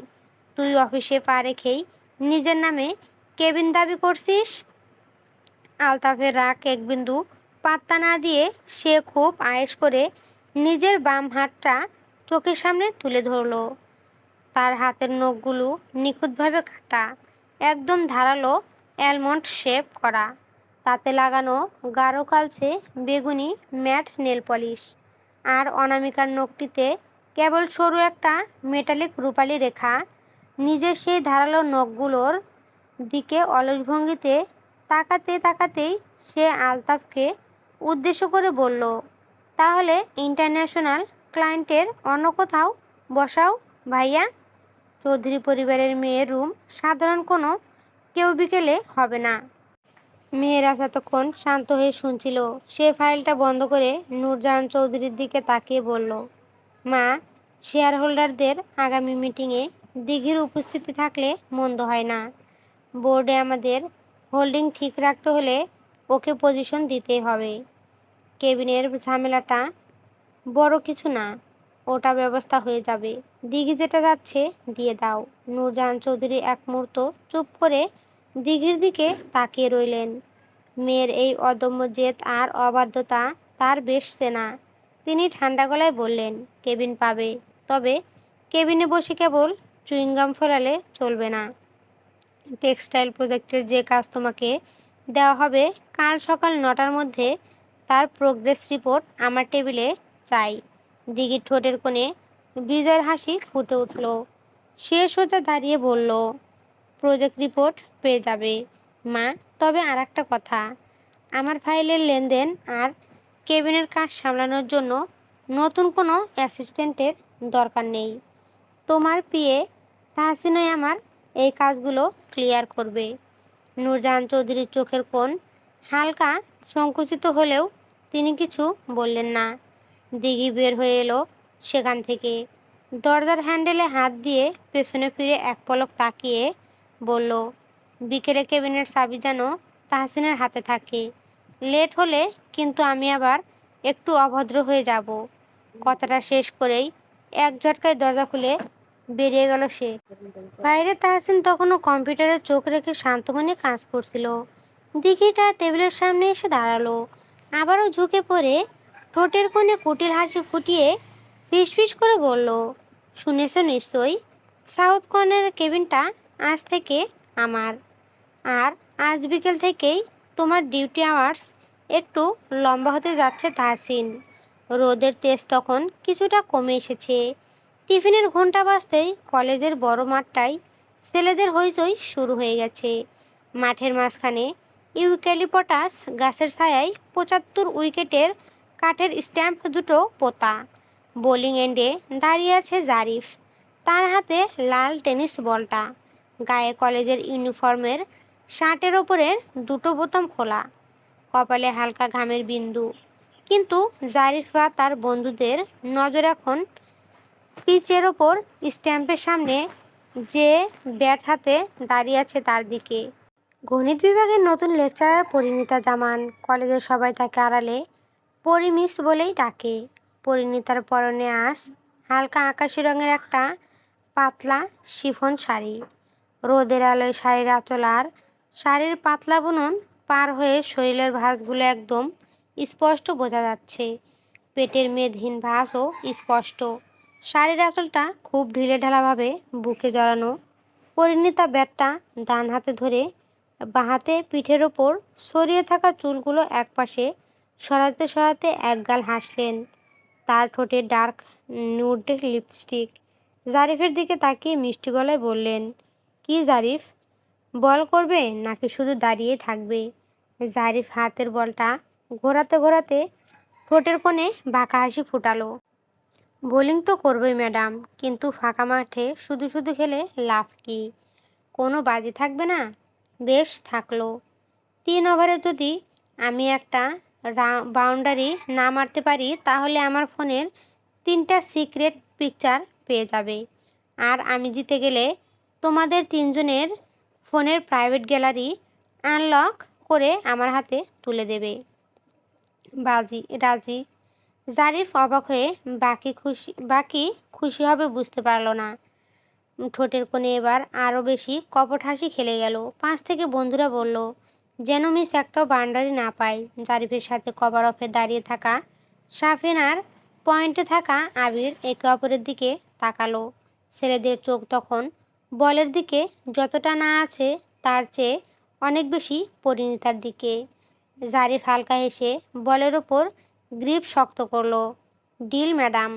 তুই অফিসে পা রেখেই নিজের নামে কেবিন দাবি করছিস। আলতাফের রাগ এক বিন্দু পাত্তা না দিয়ে সে খুব আয়েশ করে নিজের বাম হাতটা চোখের সামনে তুলে ধরল। তার হাতের নখগুলো নিখুঁতভাবে কাটা, একদম ধারালো অ্যালমন্ড শেপ করা, তাতে লাগানো গাঢ় কালচে বেগুনি ম্যাট নেল পলিশ। আর অনামিকার নখটিতে কেবল সরু একটা মেটালিক রূপালি রেখা। নিজের সেই ধারালো নখগুলোর দিকে অলস ভঙ্গিতে তাকাতে তাকাতেই সে আলতাফকে উদ্দেশ্য করে বলল, তাহলে ইন্টারন্যাশনাল ক্লায়েন্টের অন্য কোথাও বসাও ভাইয়া। চৌধুরী পরিবারের মেয়ের রুম সাধারণ কোনো কেউ বিকেলে হবে না। মেয়েরা এতক্ষণ শান্ত হয়ে শুনছিল। সে ফাইলটা বন্ধ করে নূরজাহান চৌধুরীর দিকে তাকিয়ে বলল, মা, শেয়ার হোল্ডারদের আগামী মিটিংয়ে দিঘির উপস্থিতি থাকলে মন্দ হয় না। বোর্ডে আমাদের হোল্ডিং ঠিক রাখতে হলে ওকে পজিশন দিতেই হবে। কেবিনের ঝামেলাটা বড় কিছু না, ওটা ব্যবস্থা হয়ে যাবে। দিঘি যেটা যাচ্ছে দিয়ে দাও। নূরজাহান চৌধুরী এক মুহূর্ত চুপ করে দিঘির দিকে তাকিয়ে রইলেন। মেয়ের এই অদম্য জেদ আর অবাধ্যতা তার বেশ চেনা। তিনি ঠান্ডা গলায় বললেন, কেবিন পাবে, তবে কেবিনে বসে কেবল চুইংগাম ফেলালে চলবে না। টেক্সটাইল প্রজেক্টের যে কাজ তোমাকে দেওয়া হবে, কাল সকাল 9টার মধ্যে তার প্রোগ্রেস রিপোর্ট আমার টেবিলে চাই। দিঘির ঠোঁটের কোণে বিজয়ের হাসি ফুটে উঠল। সে সোজা দাঁড়িয়ে বলল, প্রজেক্ট রিপোর্ট পেয়ে যাবে মা, তবে আর একটা কথা, আমার ফাইলের লেনদেন আর কেবিনের কাজ সামলানোর জন্য নতুন কোনো অ্যাসিস্ট্যান্টের দরকার নেই। তোমার পিএ তাহসিনই আমার এই কাজগুলো ক্লিয়ার করবে। নূরজাহান চৌধুরীর চোখের কোণ হালকা সংকুচিত হলেও তিনি কিছু বললেন না। দিঘি বের হয়ে এলো সেখান থেকে। দরজার হ্যান্ডেলে হাত দিয়ে পেছনে ফিরে এক পলক তাকিয়ে বলল, বিকেলে কেবিনের চাবি যেন তাহসিনের হাতে থাকে। লেট হলে কিন্তু আমি আবার একটু অভদ্র হয়ে যাব। কথাটা শেষ করেই এক ঝটকায় দরজা খুলে বেরিয়ে গেল সে। বাইরে তাহসিন তখনও কম্পিউটারে চোখ রেখে শান্ত মনে কাজ করছিল। দিঘিটা টেবিলের সামনে এসে দাঁড়ালো। আবারও ঝুঁকে পড়ে ঠোঁটের কোণে কুটির হাসি ফুটিয়ে ফিসফিস করে বলল, শুনেছ নিশ্চয়ই, সাউথ কর্নারের কেবিনটা আজ থেকে আমার। আর আজ বিকেল থেকেই তোমার ডিউটি আওয়ার্স একটু লম্বা হতে যাচ্ছে তাহসিন। রোদের তেজ তখন কিছুটা কমে এসেছে। টিফিনের ঘন্টা বাজতেই কলেজের বড় মাঠটায় ছেলেদের হইচই শুরু হয়ে গেছে। মাঠের মাঝখানে ইউক্যালিপটাস গাছের ছায়ায় 75 উইকেটের কাঠের স্ট্যাম্প দুটো পোতা। বোলিং এন্ডে দাঁড়িয়ে আছে জারিফ, তার হাতে লাল টেনিস বলটা। গায়ে কলেজের ইউনিফর্মের শার্টের ওপরের দুটো বোতাম খোলা, কপালে হালকা ঘামের বিন্দু। কিন্তু জারিফ বা তার বন্ধুদের নজর এখন পিচের ওপর স্ট্যাম্পের সামনে যে ব্যাট হাতে দাঁড়িয়ে আছে তার দিকে। গণিত বিভাগের নতুন লেকচারার পরিণীতা জামান। কলেজের সবাই তাকে আড়ালে পরিমিস বলেই ডাকে। পরিণীতার পরনে আজ হালকা আকাশি রঙের একটা পাতলা শিফন শাড়ি। রোদের আলোয় শাড়ির আঁচল আর শাড়ির পাতলা বুনন পার হয়ে শরীরের ভাঁজগুলো একদম স্পষ্ট বোঝা যাচ্ছে। পেটের মেদহীন ভাঁজও স্পষ্ট। শাড়ির আঁচলটা খুব ঢিলেঢালাভাবে বুকে জড়ানো। পরিণীতা ব্যাটটা ডান হাতে ধরে বাঁ হাতে পিঠের ওপর ছড়িয়ে থাকা চুলগুলো একপাশে সরাতে সরাতে একগাল হাসলেন। তার ঠোঁটে ডার্ক নিউড লিপস্টিক। জারিফের দিকে তাকিয়ে মিষ্টি গলায় বললেন, কি জারিফ, বল করবে নাকি শুধু দাঁড়িয়ে থাকবে? জারিফ হাতের বলটা ঘোরাতে ঘোরাতে ঠোঁটের কোণে বাঁকা হাসি ফুটালো। বোলিং তো করবই ম্যাডাম, কিন্তু ফাঁকা মাঠে শুধু শুধু খেলে লাভ কি? কোনো বাজি থাকবে না? বেশ, থাকলো। 3 ওভারে যদি আমি একটা বাউন্ডারি না মারতে পারি তাহলে আমার ফোনের 3টা সিক্রেট পিকচার পেয়ে যাবে। আর আমি জিতে গেলে তোমাদের 3জনের ফোনের প্রাইভেট গ্যালারি আনলক করে আমার হাতে তুলে দেবে। বাজি রাজি? জারিফ অবাক হয়ে বাকি খুশি হবে বুঝতে পারল না। ঠোঁটের কোণে এবার আরও বেশি কপট হাসি খেলে গেল। পাশ থেকে বন্ধুরা বলল, যেন মিস একটাও বাউন্ডারি না পায়। জারিফের সাথে কভার অফে দাঁড়িয়ে থাকা সাফিন আর পয়েন্টে থাকা আবির একে অপরের দিকে তাকালো। ছেলেদের চোখ তখন বলের দিকে যতটা না আছে তার চেয়ে অনেক বেশি পরিণীতার দিকে। জারিফ হালকা হেসে বলের ওপর গ্রিপ শক্ত করলো। ডিল ম্যাডাম,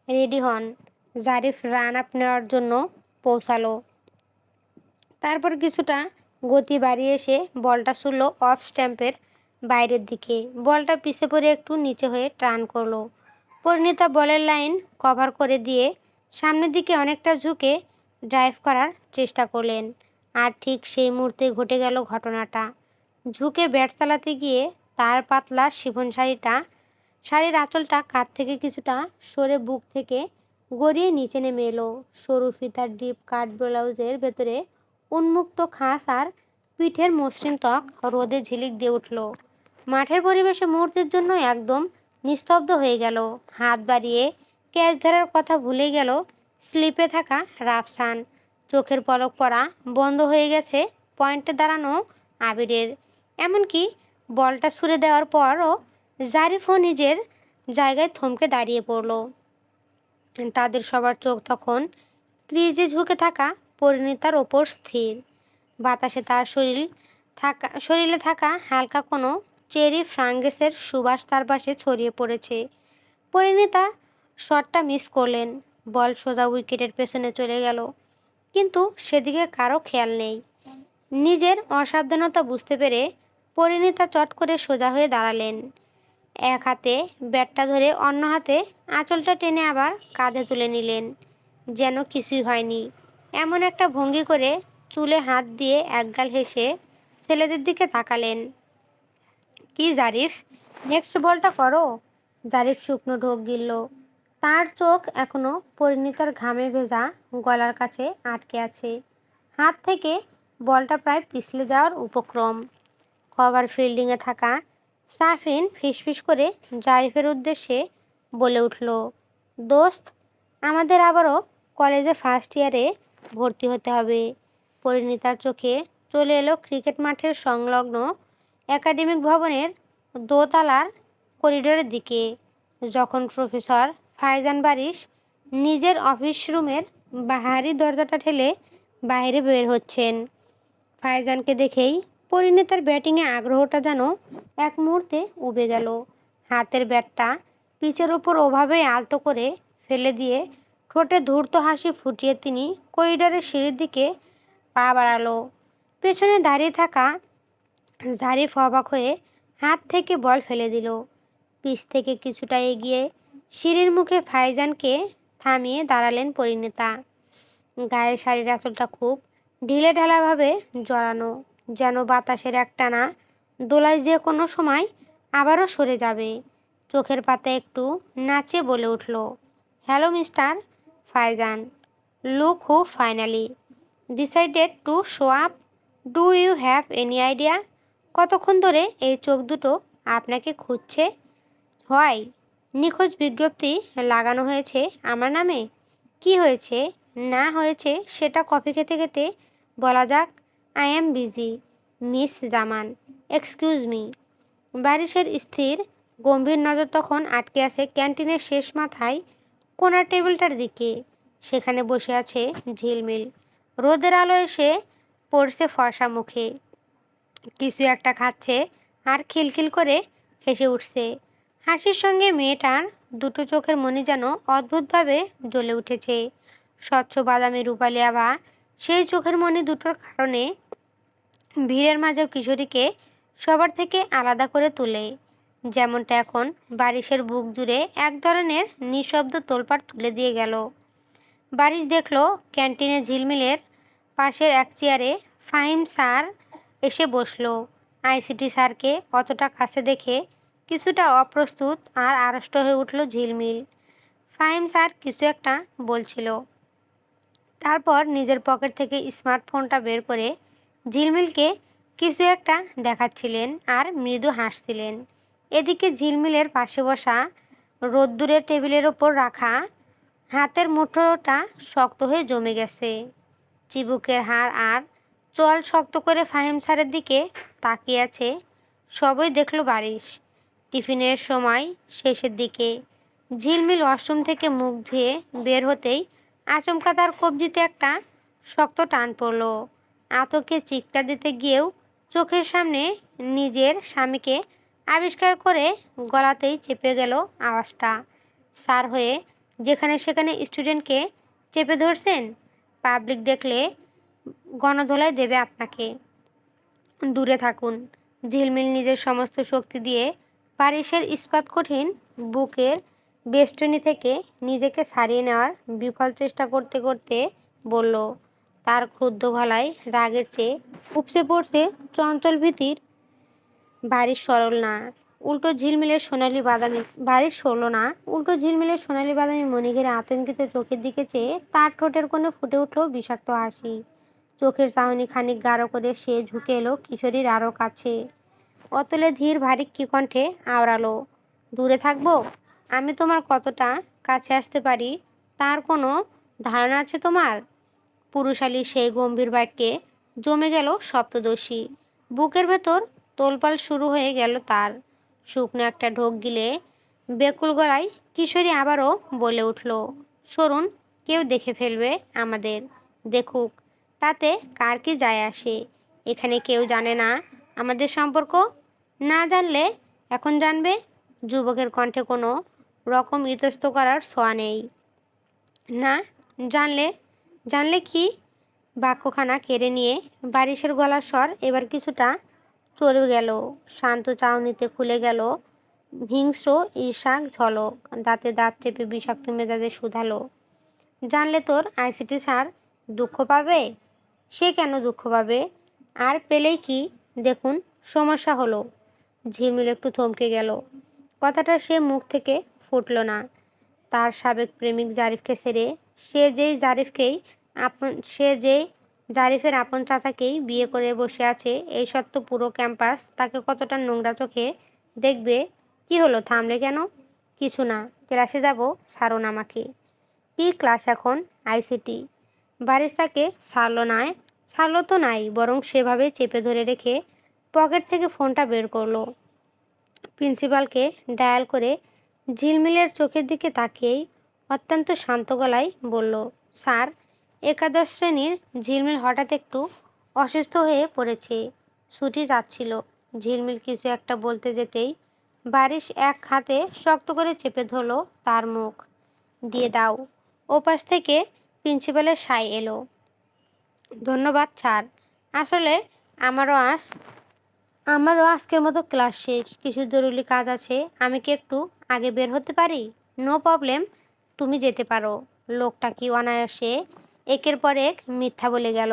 রেডি হন। জারিফ রান আপ নেওয়ার জন্য পৌঁছালো। তারপর কিছুটা গতি বাড়িয়ে এসে বলটা ছুড়ল অফ স্ট্যাম্পের বাইরের দিকে। বলটা পিছে পড়ে একটু নিচে হয়ে টার্ন করলো। পরিণীতা বলের লাইন কভার করে দিয়ে সামনের দিকে অনেকটা ঝুঁকে ড্রাইভ করার চেষ্টা করলেন। আর ঠিক সেই মুহূর্তে ঘটে গেল ঘটনাটা। ঝুঁকে ব্যাট চালাতে গিয়ে তার পাতলা শিফন শাড়ির আঁচলটা কাঁধ থেকে কিছুটা সরে বুক থেকে গড়িয়ে নিচে নেমে এলো। সরু ফিতার ডিপ কাট ব্লাউজের ভেতরে উন্মুক্ত খাস আর পিঠের মসৃণ ত্বক রোদে ঝিলিক দিয়ে উঠল। মাঠের পরিবেশে মুহূর্তের জন্য একদম নিস্তব্ধ হয়ে গেল। হাত বাড়িয়ে ক্যাচ ধরার কথা ভুলে গেল স্লিপে থাকা রাফসান। চোখের পলক পড়া বন্ধ হয়ে গেছে পয়েন্টে দাঁড়ানো আবিরের। এমনকি বলটা ছুড়ে দেওয়ার পরও জারিফও নিজের জায়গায় থমকে দাঁড়িয়ে পড়ল। তাদের সবার চোখ তখন ক্রিজে ঝুঁকে থাকা পরিণীতার ওপর স্থির। বাতাসে তার শরীরে থাকা হালকা কোনো চেরি ফ্রাঙ্গেসের সুবাস তার পাশে ছড়িয়ে পড়েছে। পরিণীতা শটটা মিস করলেন। বল সোজা উইকেটের পেছনে চলে গেল, কিন্তু সেদিকে কারো খেয়াল নেই। নিজের অসাবধানতা বুঝতে পেরে পরিণীতা চট করে সোজা হয়ে দাঁড়ালেন। এক হাতে ব্যাটটা ধরে অন্য হাতে আঁচলটা টেনে আবার কাঁধে তুলে নিলেন, যেন কিছুই হয়নি এমন একটা ভঙ্গি করে চুলে হাত দিয়ে একগাল হেসে ছেলেদের দিকে তাকালেন। কি জারিফ, নেক্সট বলটা করো। জারিফ শুকনো ঢোক গিলল। তার চোখ এখনো পরিণীতার ঘামে ভেজা গলার কাছে আটকে আছে। হাত থেকে বলটা প্রায় পিছলে যাওয়ার উপক্রম। কভার ফিল্ডিংয়ে থাকা সাফিন ফিসফিস করে জারিফের উদ্দেশ্যে বলে উঠল, দোস্ত, আমাদের আবারও কলেজে ফার্স্ট ইয়ারে ভর্তি হতে হবে। পরিণীতার চোখে চলে এলো ক্রিকেট মাঠের সংলগ্ন একাডেমিক ভবনের দোতলার করিডোরের দিকে। যখন প্রফেসর ফাইজান বারিশ নিজের অফিস রুমের বাহারি দরজাটা ঠেলে বাইরে বের হচ্ছেন। ফাইজানকে দেখেই পরিণীতার ব্যাটিংয়ে আগ্রহটা যেন এক মুহূর্তে উবে গেল। হাতের ব্যাটটা পিচের ওপর ওভাবেই আলতো করে ফেলে দিয়ে ঠোঁটে ধূর্ত হাসি ফুটিয়ে তিনি করিডোরের সিঁড়ির দিকে পা বাড়ালো। পেছনে দাঁড়িয়ে থাকা জারিফ অবাক হয়ে হাত থেকে বল ফেলে দিল। পিচ থেকে কিছুটা এগিয়ে সিঁড়ির মুখে ফাইজানকে থামিয়ে দাঁড়ালেন পরিণীতা। গায়ের শাড়ির আঁচলটা খুব ঢিলে ঢালাভাবে জড়ানো, যেন বাতাসের একটানা দোলায় যে কোনো সময় আবারও সরে যাবে। চোখের পাতা একটু নাচে বলে উঠল, hello mister Faizan, look who finally decided to show up. Do you have any idea কতক্ষণ ধরে এই চোখ দুটো আপনাকে খুঁজছে? হয় নিখোঁজ বিজ্ঞপ্তি লাগানো হয়েছে আমার নামে? কি হয়েছে না হয়েছে সেটা কফি খেতে খেতে বলা যাক। I am busy Miss Zaman, excuse me. বারিশের স্থির গম্ভীর নজর তখন আটকে আছে ক্যান্টিনের শেষ মাথায় কোনার টেবিলটার দিকে। সেখানে বসে আছে ঝিলমিল। রোদের আলো এসে পড়ছে ফর্সা মুখে। কিছু একটা খাচ্ছে আর খিলখিল করে হেসে উঠছে। হাসির সঙ্গে মেয়েটার দুটো চোখের মনি যেন অদ্ভুতভাবে জ্বলে উঠেছে। স্বচ্ছ বাদামি রূপালি আভা সেই চোখের মনি দুটোর কারণে ভিড়ের মাঝেও কিশোরীকে সবার থেকে আলাদা করে তোলে। যেমনটা এখন বারিশের বুক জুড়ে এক ধরনের নিঃশব্দ তোলপাড় তুলে দিয়ে গেল। বারিশ দেখল ক্যান্টিনে ঝিলমিলের পাশের এক চেয়ারে ফাহিম স্যার এসে বসলো। আইসিটি স্যারকে অতটা কাছে দেখে কিছুটা অপ্রস্তুত আর আড়ষ্ট হয়ে উঠল ঝিলমিল। ফাহিম স্যার কিছু একটা বলছিল, তারপর নিজের পকেট থেকে স্মার্টফোনটা বের করে ঝিলমিলকে কিছু একটা দেখাচ্ছিলেন আর মৃদু হাসছিলেন। এদিকে ঝিলমিলের পাশে বসা রোদ্দুরের টেবিলের ওপর রাখা হাতের মুঠোটা শক্ত হয়ে জমে গেছে। চিবুকের হাড় আর চোয়াল শক্ত করে ফাহিম স্যারের দিকে তাকিয়ে আছে। সবই দেখল বারিশ। টিফিনের সময় শেষের দিকে ঝিলমিল ওয়াশরুম থেকে মুখ ধুয়ে বের হতেই আচমকা তার কবজিতে একটা শক্ত টান পড়ল। আতঙ্কে চিৎকার দিতে গিয়েও চোখের সামনে নিজের স্বামীকে আবিষ্কার করে গলাতেই চেপে গেল আওয়াজটা। স্যার হয়ে যেখানে সেখানে স্টুডেন্টকে চেপে ধরছেন, পাবলিক দেখলে গণধোলাই দেবে আপনাকে। দূরে থাকুন। ঝিলমিল নিজের সমস্ত শক্তি দিয়ে বারিশের ইস্পাত কঠিন বুকের বেষ্টনী থেকে নিজেকে ছাড়িয়ে নেওয়ার বিফল চেষ্টা করতে করতে বলল, তার ক্ষুব্ধ গলায় রাগের চেয়ে উপচে পড়ছে চঞ্চল ভীতির। বারিশ সরল না, উল্টো ঝিলমিলের সোনালি বাদামি। বারিশ সরল না, উল্টো ঝিলমিলের সোনালি বাদামি মণিঘেরা আতঙ্কিত চোখের দিকে চেয়ে তার ঠোঁটের কোণে ফুটে উঠল বিষাক্ত হাসি। চোখের চাহনি খানিক গাঢ় করে সে ঝুঁকে এলো কিশোরীর আরও কাছে। অতলে ধীর ভারিক্কি কণ্ঠে আওড়ালো, দূরে থাকবো? আমি তোমার কতটা কাছে আসতে পারি তার কোনো ধারণা আছে তোমার? পুরুষালী সেই গম্ভীর বাক্যে জমে গেল সপ্তদর্শী। বুকের ভেতর তোলপাল শুরু হয়ে গেল তার। শুকনো একটা ঢোক গিলে বেকুল গলায় কিশোরী আবারও বলে উঠল, সরুন, কেউ দেখে ফেলবে আমাদের। দেখুক, তাতে কার কি যায় আসে? এখানে কেউ জানে না আমাদের সম্পর্ক। না জানলে এখন জানবে। যুবকের কণ্ঠে কোনো রকম ইতস্ত করার ছোঁয়া নেই। না জানলে? জানলে কি? বাক্যখানা কেড়ে নিয়ে বারিশের গলার স্বর এবার কিছুটা চড়ে গেল। শান্ত চাউনিতে খুলে গেল হিংস্র ঈর্ষার ঝলক। দাঁতে দাঁত চেপে বিষাক্ত মেজাজে শুধালো, জানলে তোর আইসিটি স্যার দুঃখ পাবে? সে কেন দুঃখ পাবে? আর পেলেই কি? দেখুন, সমস্যা হলো। ঝিলমিল একটু থমকে গেল। কথাটা সে মুখ থেকে ফুটল না। তার সাবেক প্রেমিক জারিফকে ছেড়ে সে যেই জারিফের আপন চাচাকেই বিয়ে করে বসে আছে, এই সত্য পুরো ক্যাম্পাস তাকে কতটা নোংরা চোখে দেখবে। কি হলো, থামলে কেন? কিছু না, ক্লাসে যাব, ছাড়ুন আমাকে। কি ক্লাস এখন? আইসিটি। বারিশ তাকে ছাড়লো তো নাই, বরং সেভাবে চেপে ধরে রেখে পকেট থেকে ফোনটা বের করলো। প্রিন্সিপালকে ডায়াল করে ঝিলমিলের চোখের দিকে তাকিয়েই অত্যন্ত শান্ত গলায় বলল, স্যার, একাদশ শ্রেণীর ঝিলমিল হঠাৎ একটু অসুস্থ হয়ে পড়েছে, ছুটি যাচ্ছিল। ঝিলমিল কিছু একটা বলতে যেতেই বারিশ এক হাতে শক্ত করে চেপে ধরল তার মুখ। দিয়ে দাও। ওপাশ থেকে প্রিন্সিপালের সায় এলো, ধন্যবাদ স্যার। আসলে আমারও আজকের মতো ক্লাস শেষ, কিছু জরুরি কাজ আছে। আমি কি একটু আগে বের হতে পারি? নো প্রবলেম, তুমি যেতে পারো। লোকটা কি অনায়াসে একের পর এক মিথ্যা বলে গেল।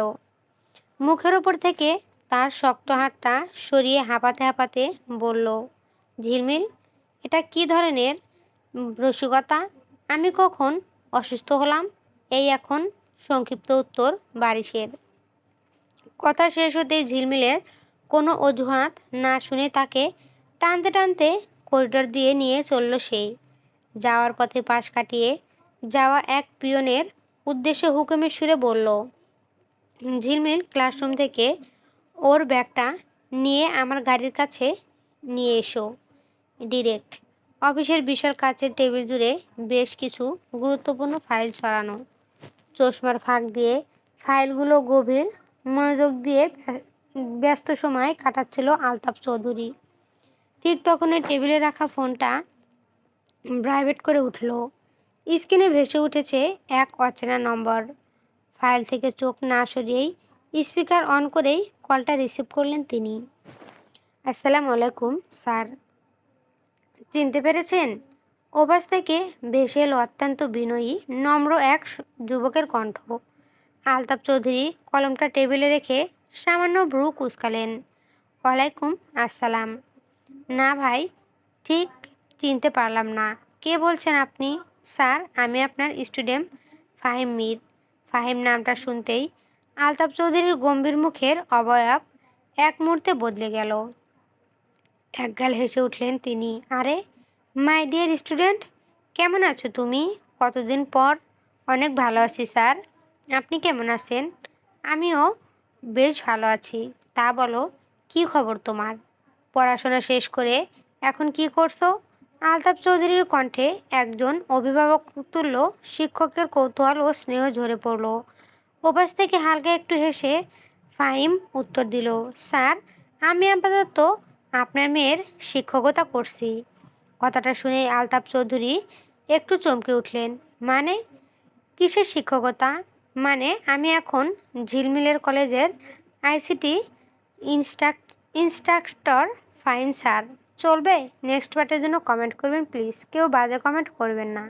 মুখের ওপর থেকে তার শক্ত হাতটা সরিয়ে হাঁপাতে হাঁপাতে বলল, ঝিলমিল, এটা কি ধরনের রসিকতা? আমি কখন অসুস্থ হলাম? এই এখন সংক্ষিপ্ত উত্তর বারিশের। কথা শেষ হতেই ঝিলমিলের কোনো অজুহাত না শুনে তাকে টানতে টানতে করিডর দিয়ে নিয়ে চলল সেই। যাওয়ার পথে পাশ কাটিয়ে যাওয়া এক পিয়নের উদ্দেশ্যে হুকুমের সুরে বলল, ঝিলমিল, ক্লাসরুম থেকে ওর ব্যাগটা নিয়ে আমার গাড়ির কাছে নিয়ে এসো। ডিরেক্ট। অফিসের বিশাল কাচের টেবিল জুড়ে বেশ কিছু গুরুত্বপূর্ণ ফাইল ছড়ানো। চশমার ফাঁক দিয়ে ফাইলগুলো গভীর মনোযোগ দিয়ে ব্যস্ত সময় কাটাচ্ছিল আলতাফ চৌধুরী। ঠিক তখনই টেবিলে রাখা ফোনটা ভাইব্রেট করে উঠল। স্ক্রিনে ভেসে উঠেছে এক অচেনা নম্বর। ফাইল থেকে চোখ না সরিয়েই স্পিকার অন করেই কলটা রিসিভ করলেন তিনি। আসসালামু আলাইকুম স্যার। চিনতে পেরেছেন? ওপাশ থেকে ভেসে এলো অত্যন্ত বিনয়ী নম্র এক যুবকের কণ্ঠ। আলতাফ চৌধুরী কলমটা টেবিলে রেখে সামান্য ভ্রু কুঁচকালেন। ওয়ালাইকুম আসসালাম। না ভাই, ঠিক চিনতে পারলাম না। কে বলছেন আপনি? স্যার, আমি আপনার স্টুডেন্ট ফাহিম মীর। ফাহিম নামটা শুনতেই আলতাফ চৌধুরীর গম্ভীর মুখের অবয়ব এক মুহূর্তে বদলে গেল। একগাল হেসে উঠলেন তিনি। আরে, মাই ডিয়ার স্টুডেন্ট, কেমন আছো তুমি? কতদিন পর অনেক ভালো আছি স্যার। আপনি কেমন আছেন? আমিও বেশ ভালো আছি। তা বলো, কী খবর তোমার? পড়াশোনা শেষ করে এখন কী করছো? আলতাফ চৌধুরীর কণ্ঠে একজন অভিভাবক তুল্য শিক্ষকের কৌতূহল ও স্নেহ ঝরে পড়ল। ওপাশ থেকে হালকা একটু হেসে ফাহিম উত্তর দিল, স্যার, আমি আপাতত আপনার মেয়ের শিক্ষকতা করছি। কথাটা শুনে আলতাফ চৌধুরী একটু চমকে উঠলেন। মানে, কিসের শিক্ষকতা? মানে, আমি এখন ঝিলমিলের কলেজের আইসিটি ইনস্ট্রাক্টর। Fine sir. চলবে? নেক্সট পার্টের জন্য কমেন্ট করবেন প্লিজ। কেউ বাজে কমেন্ট করবেন না।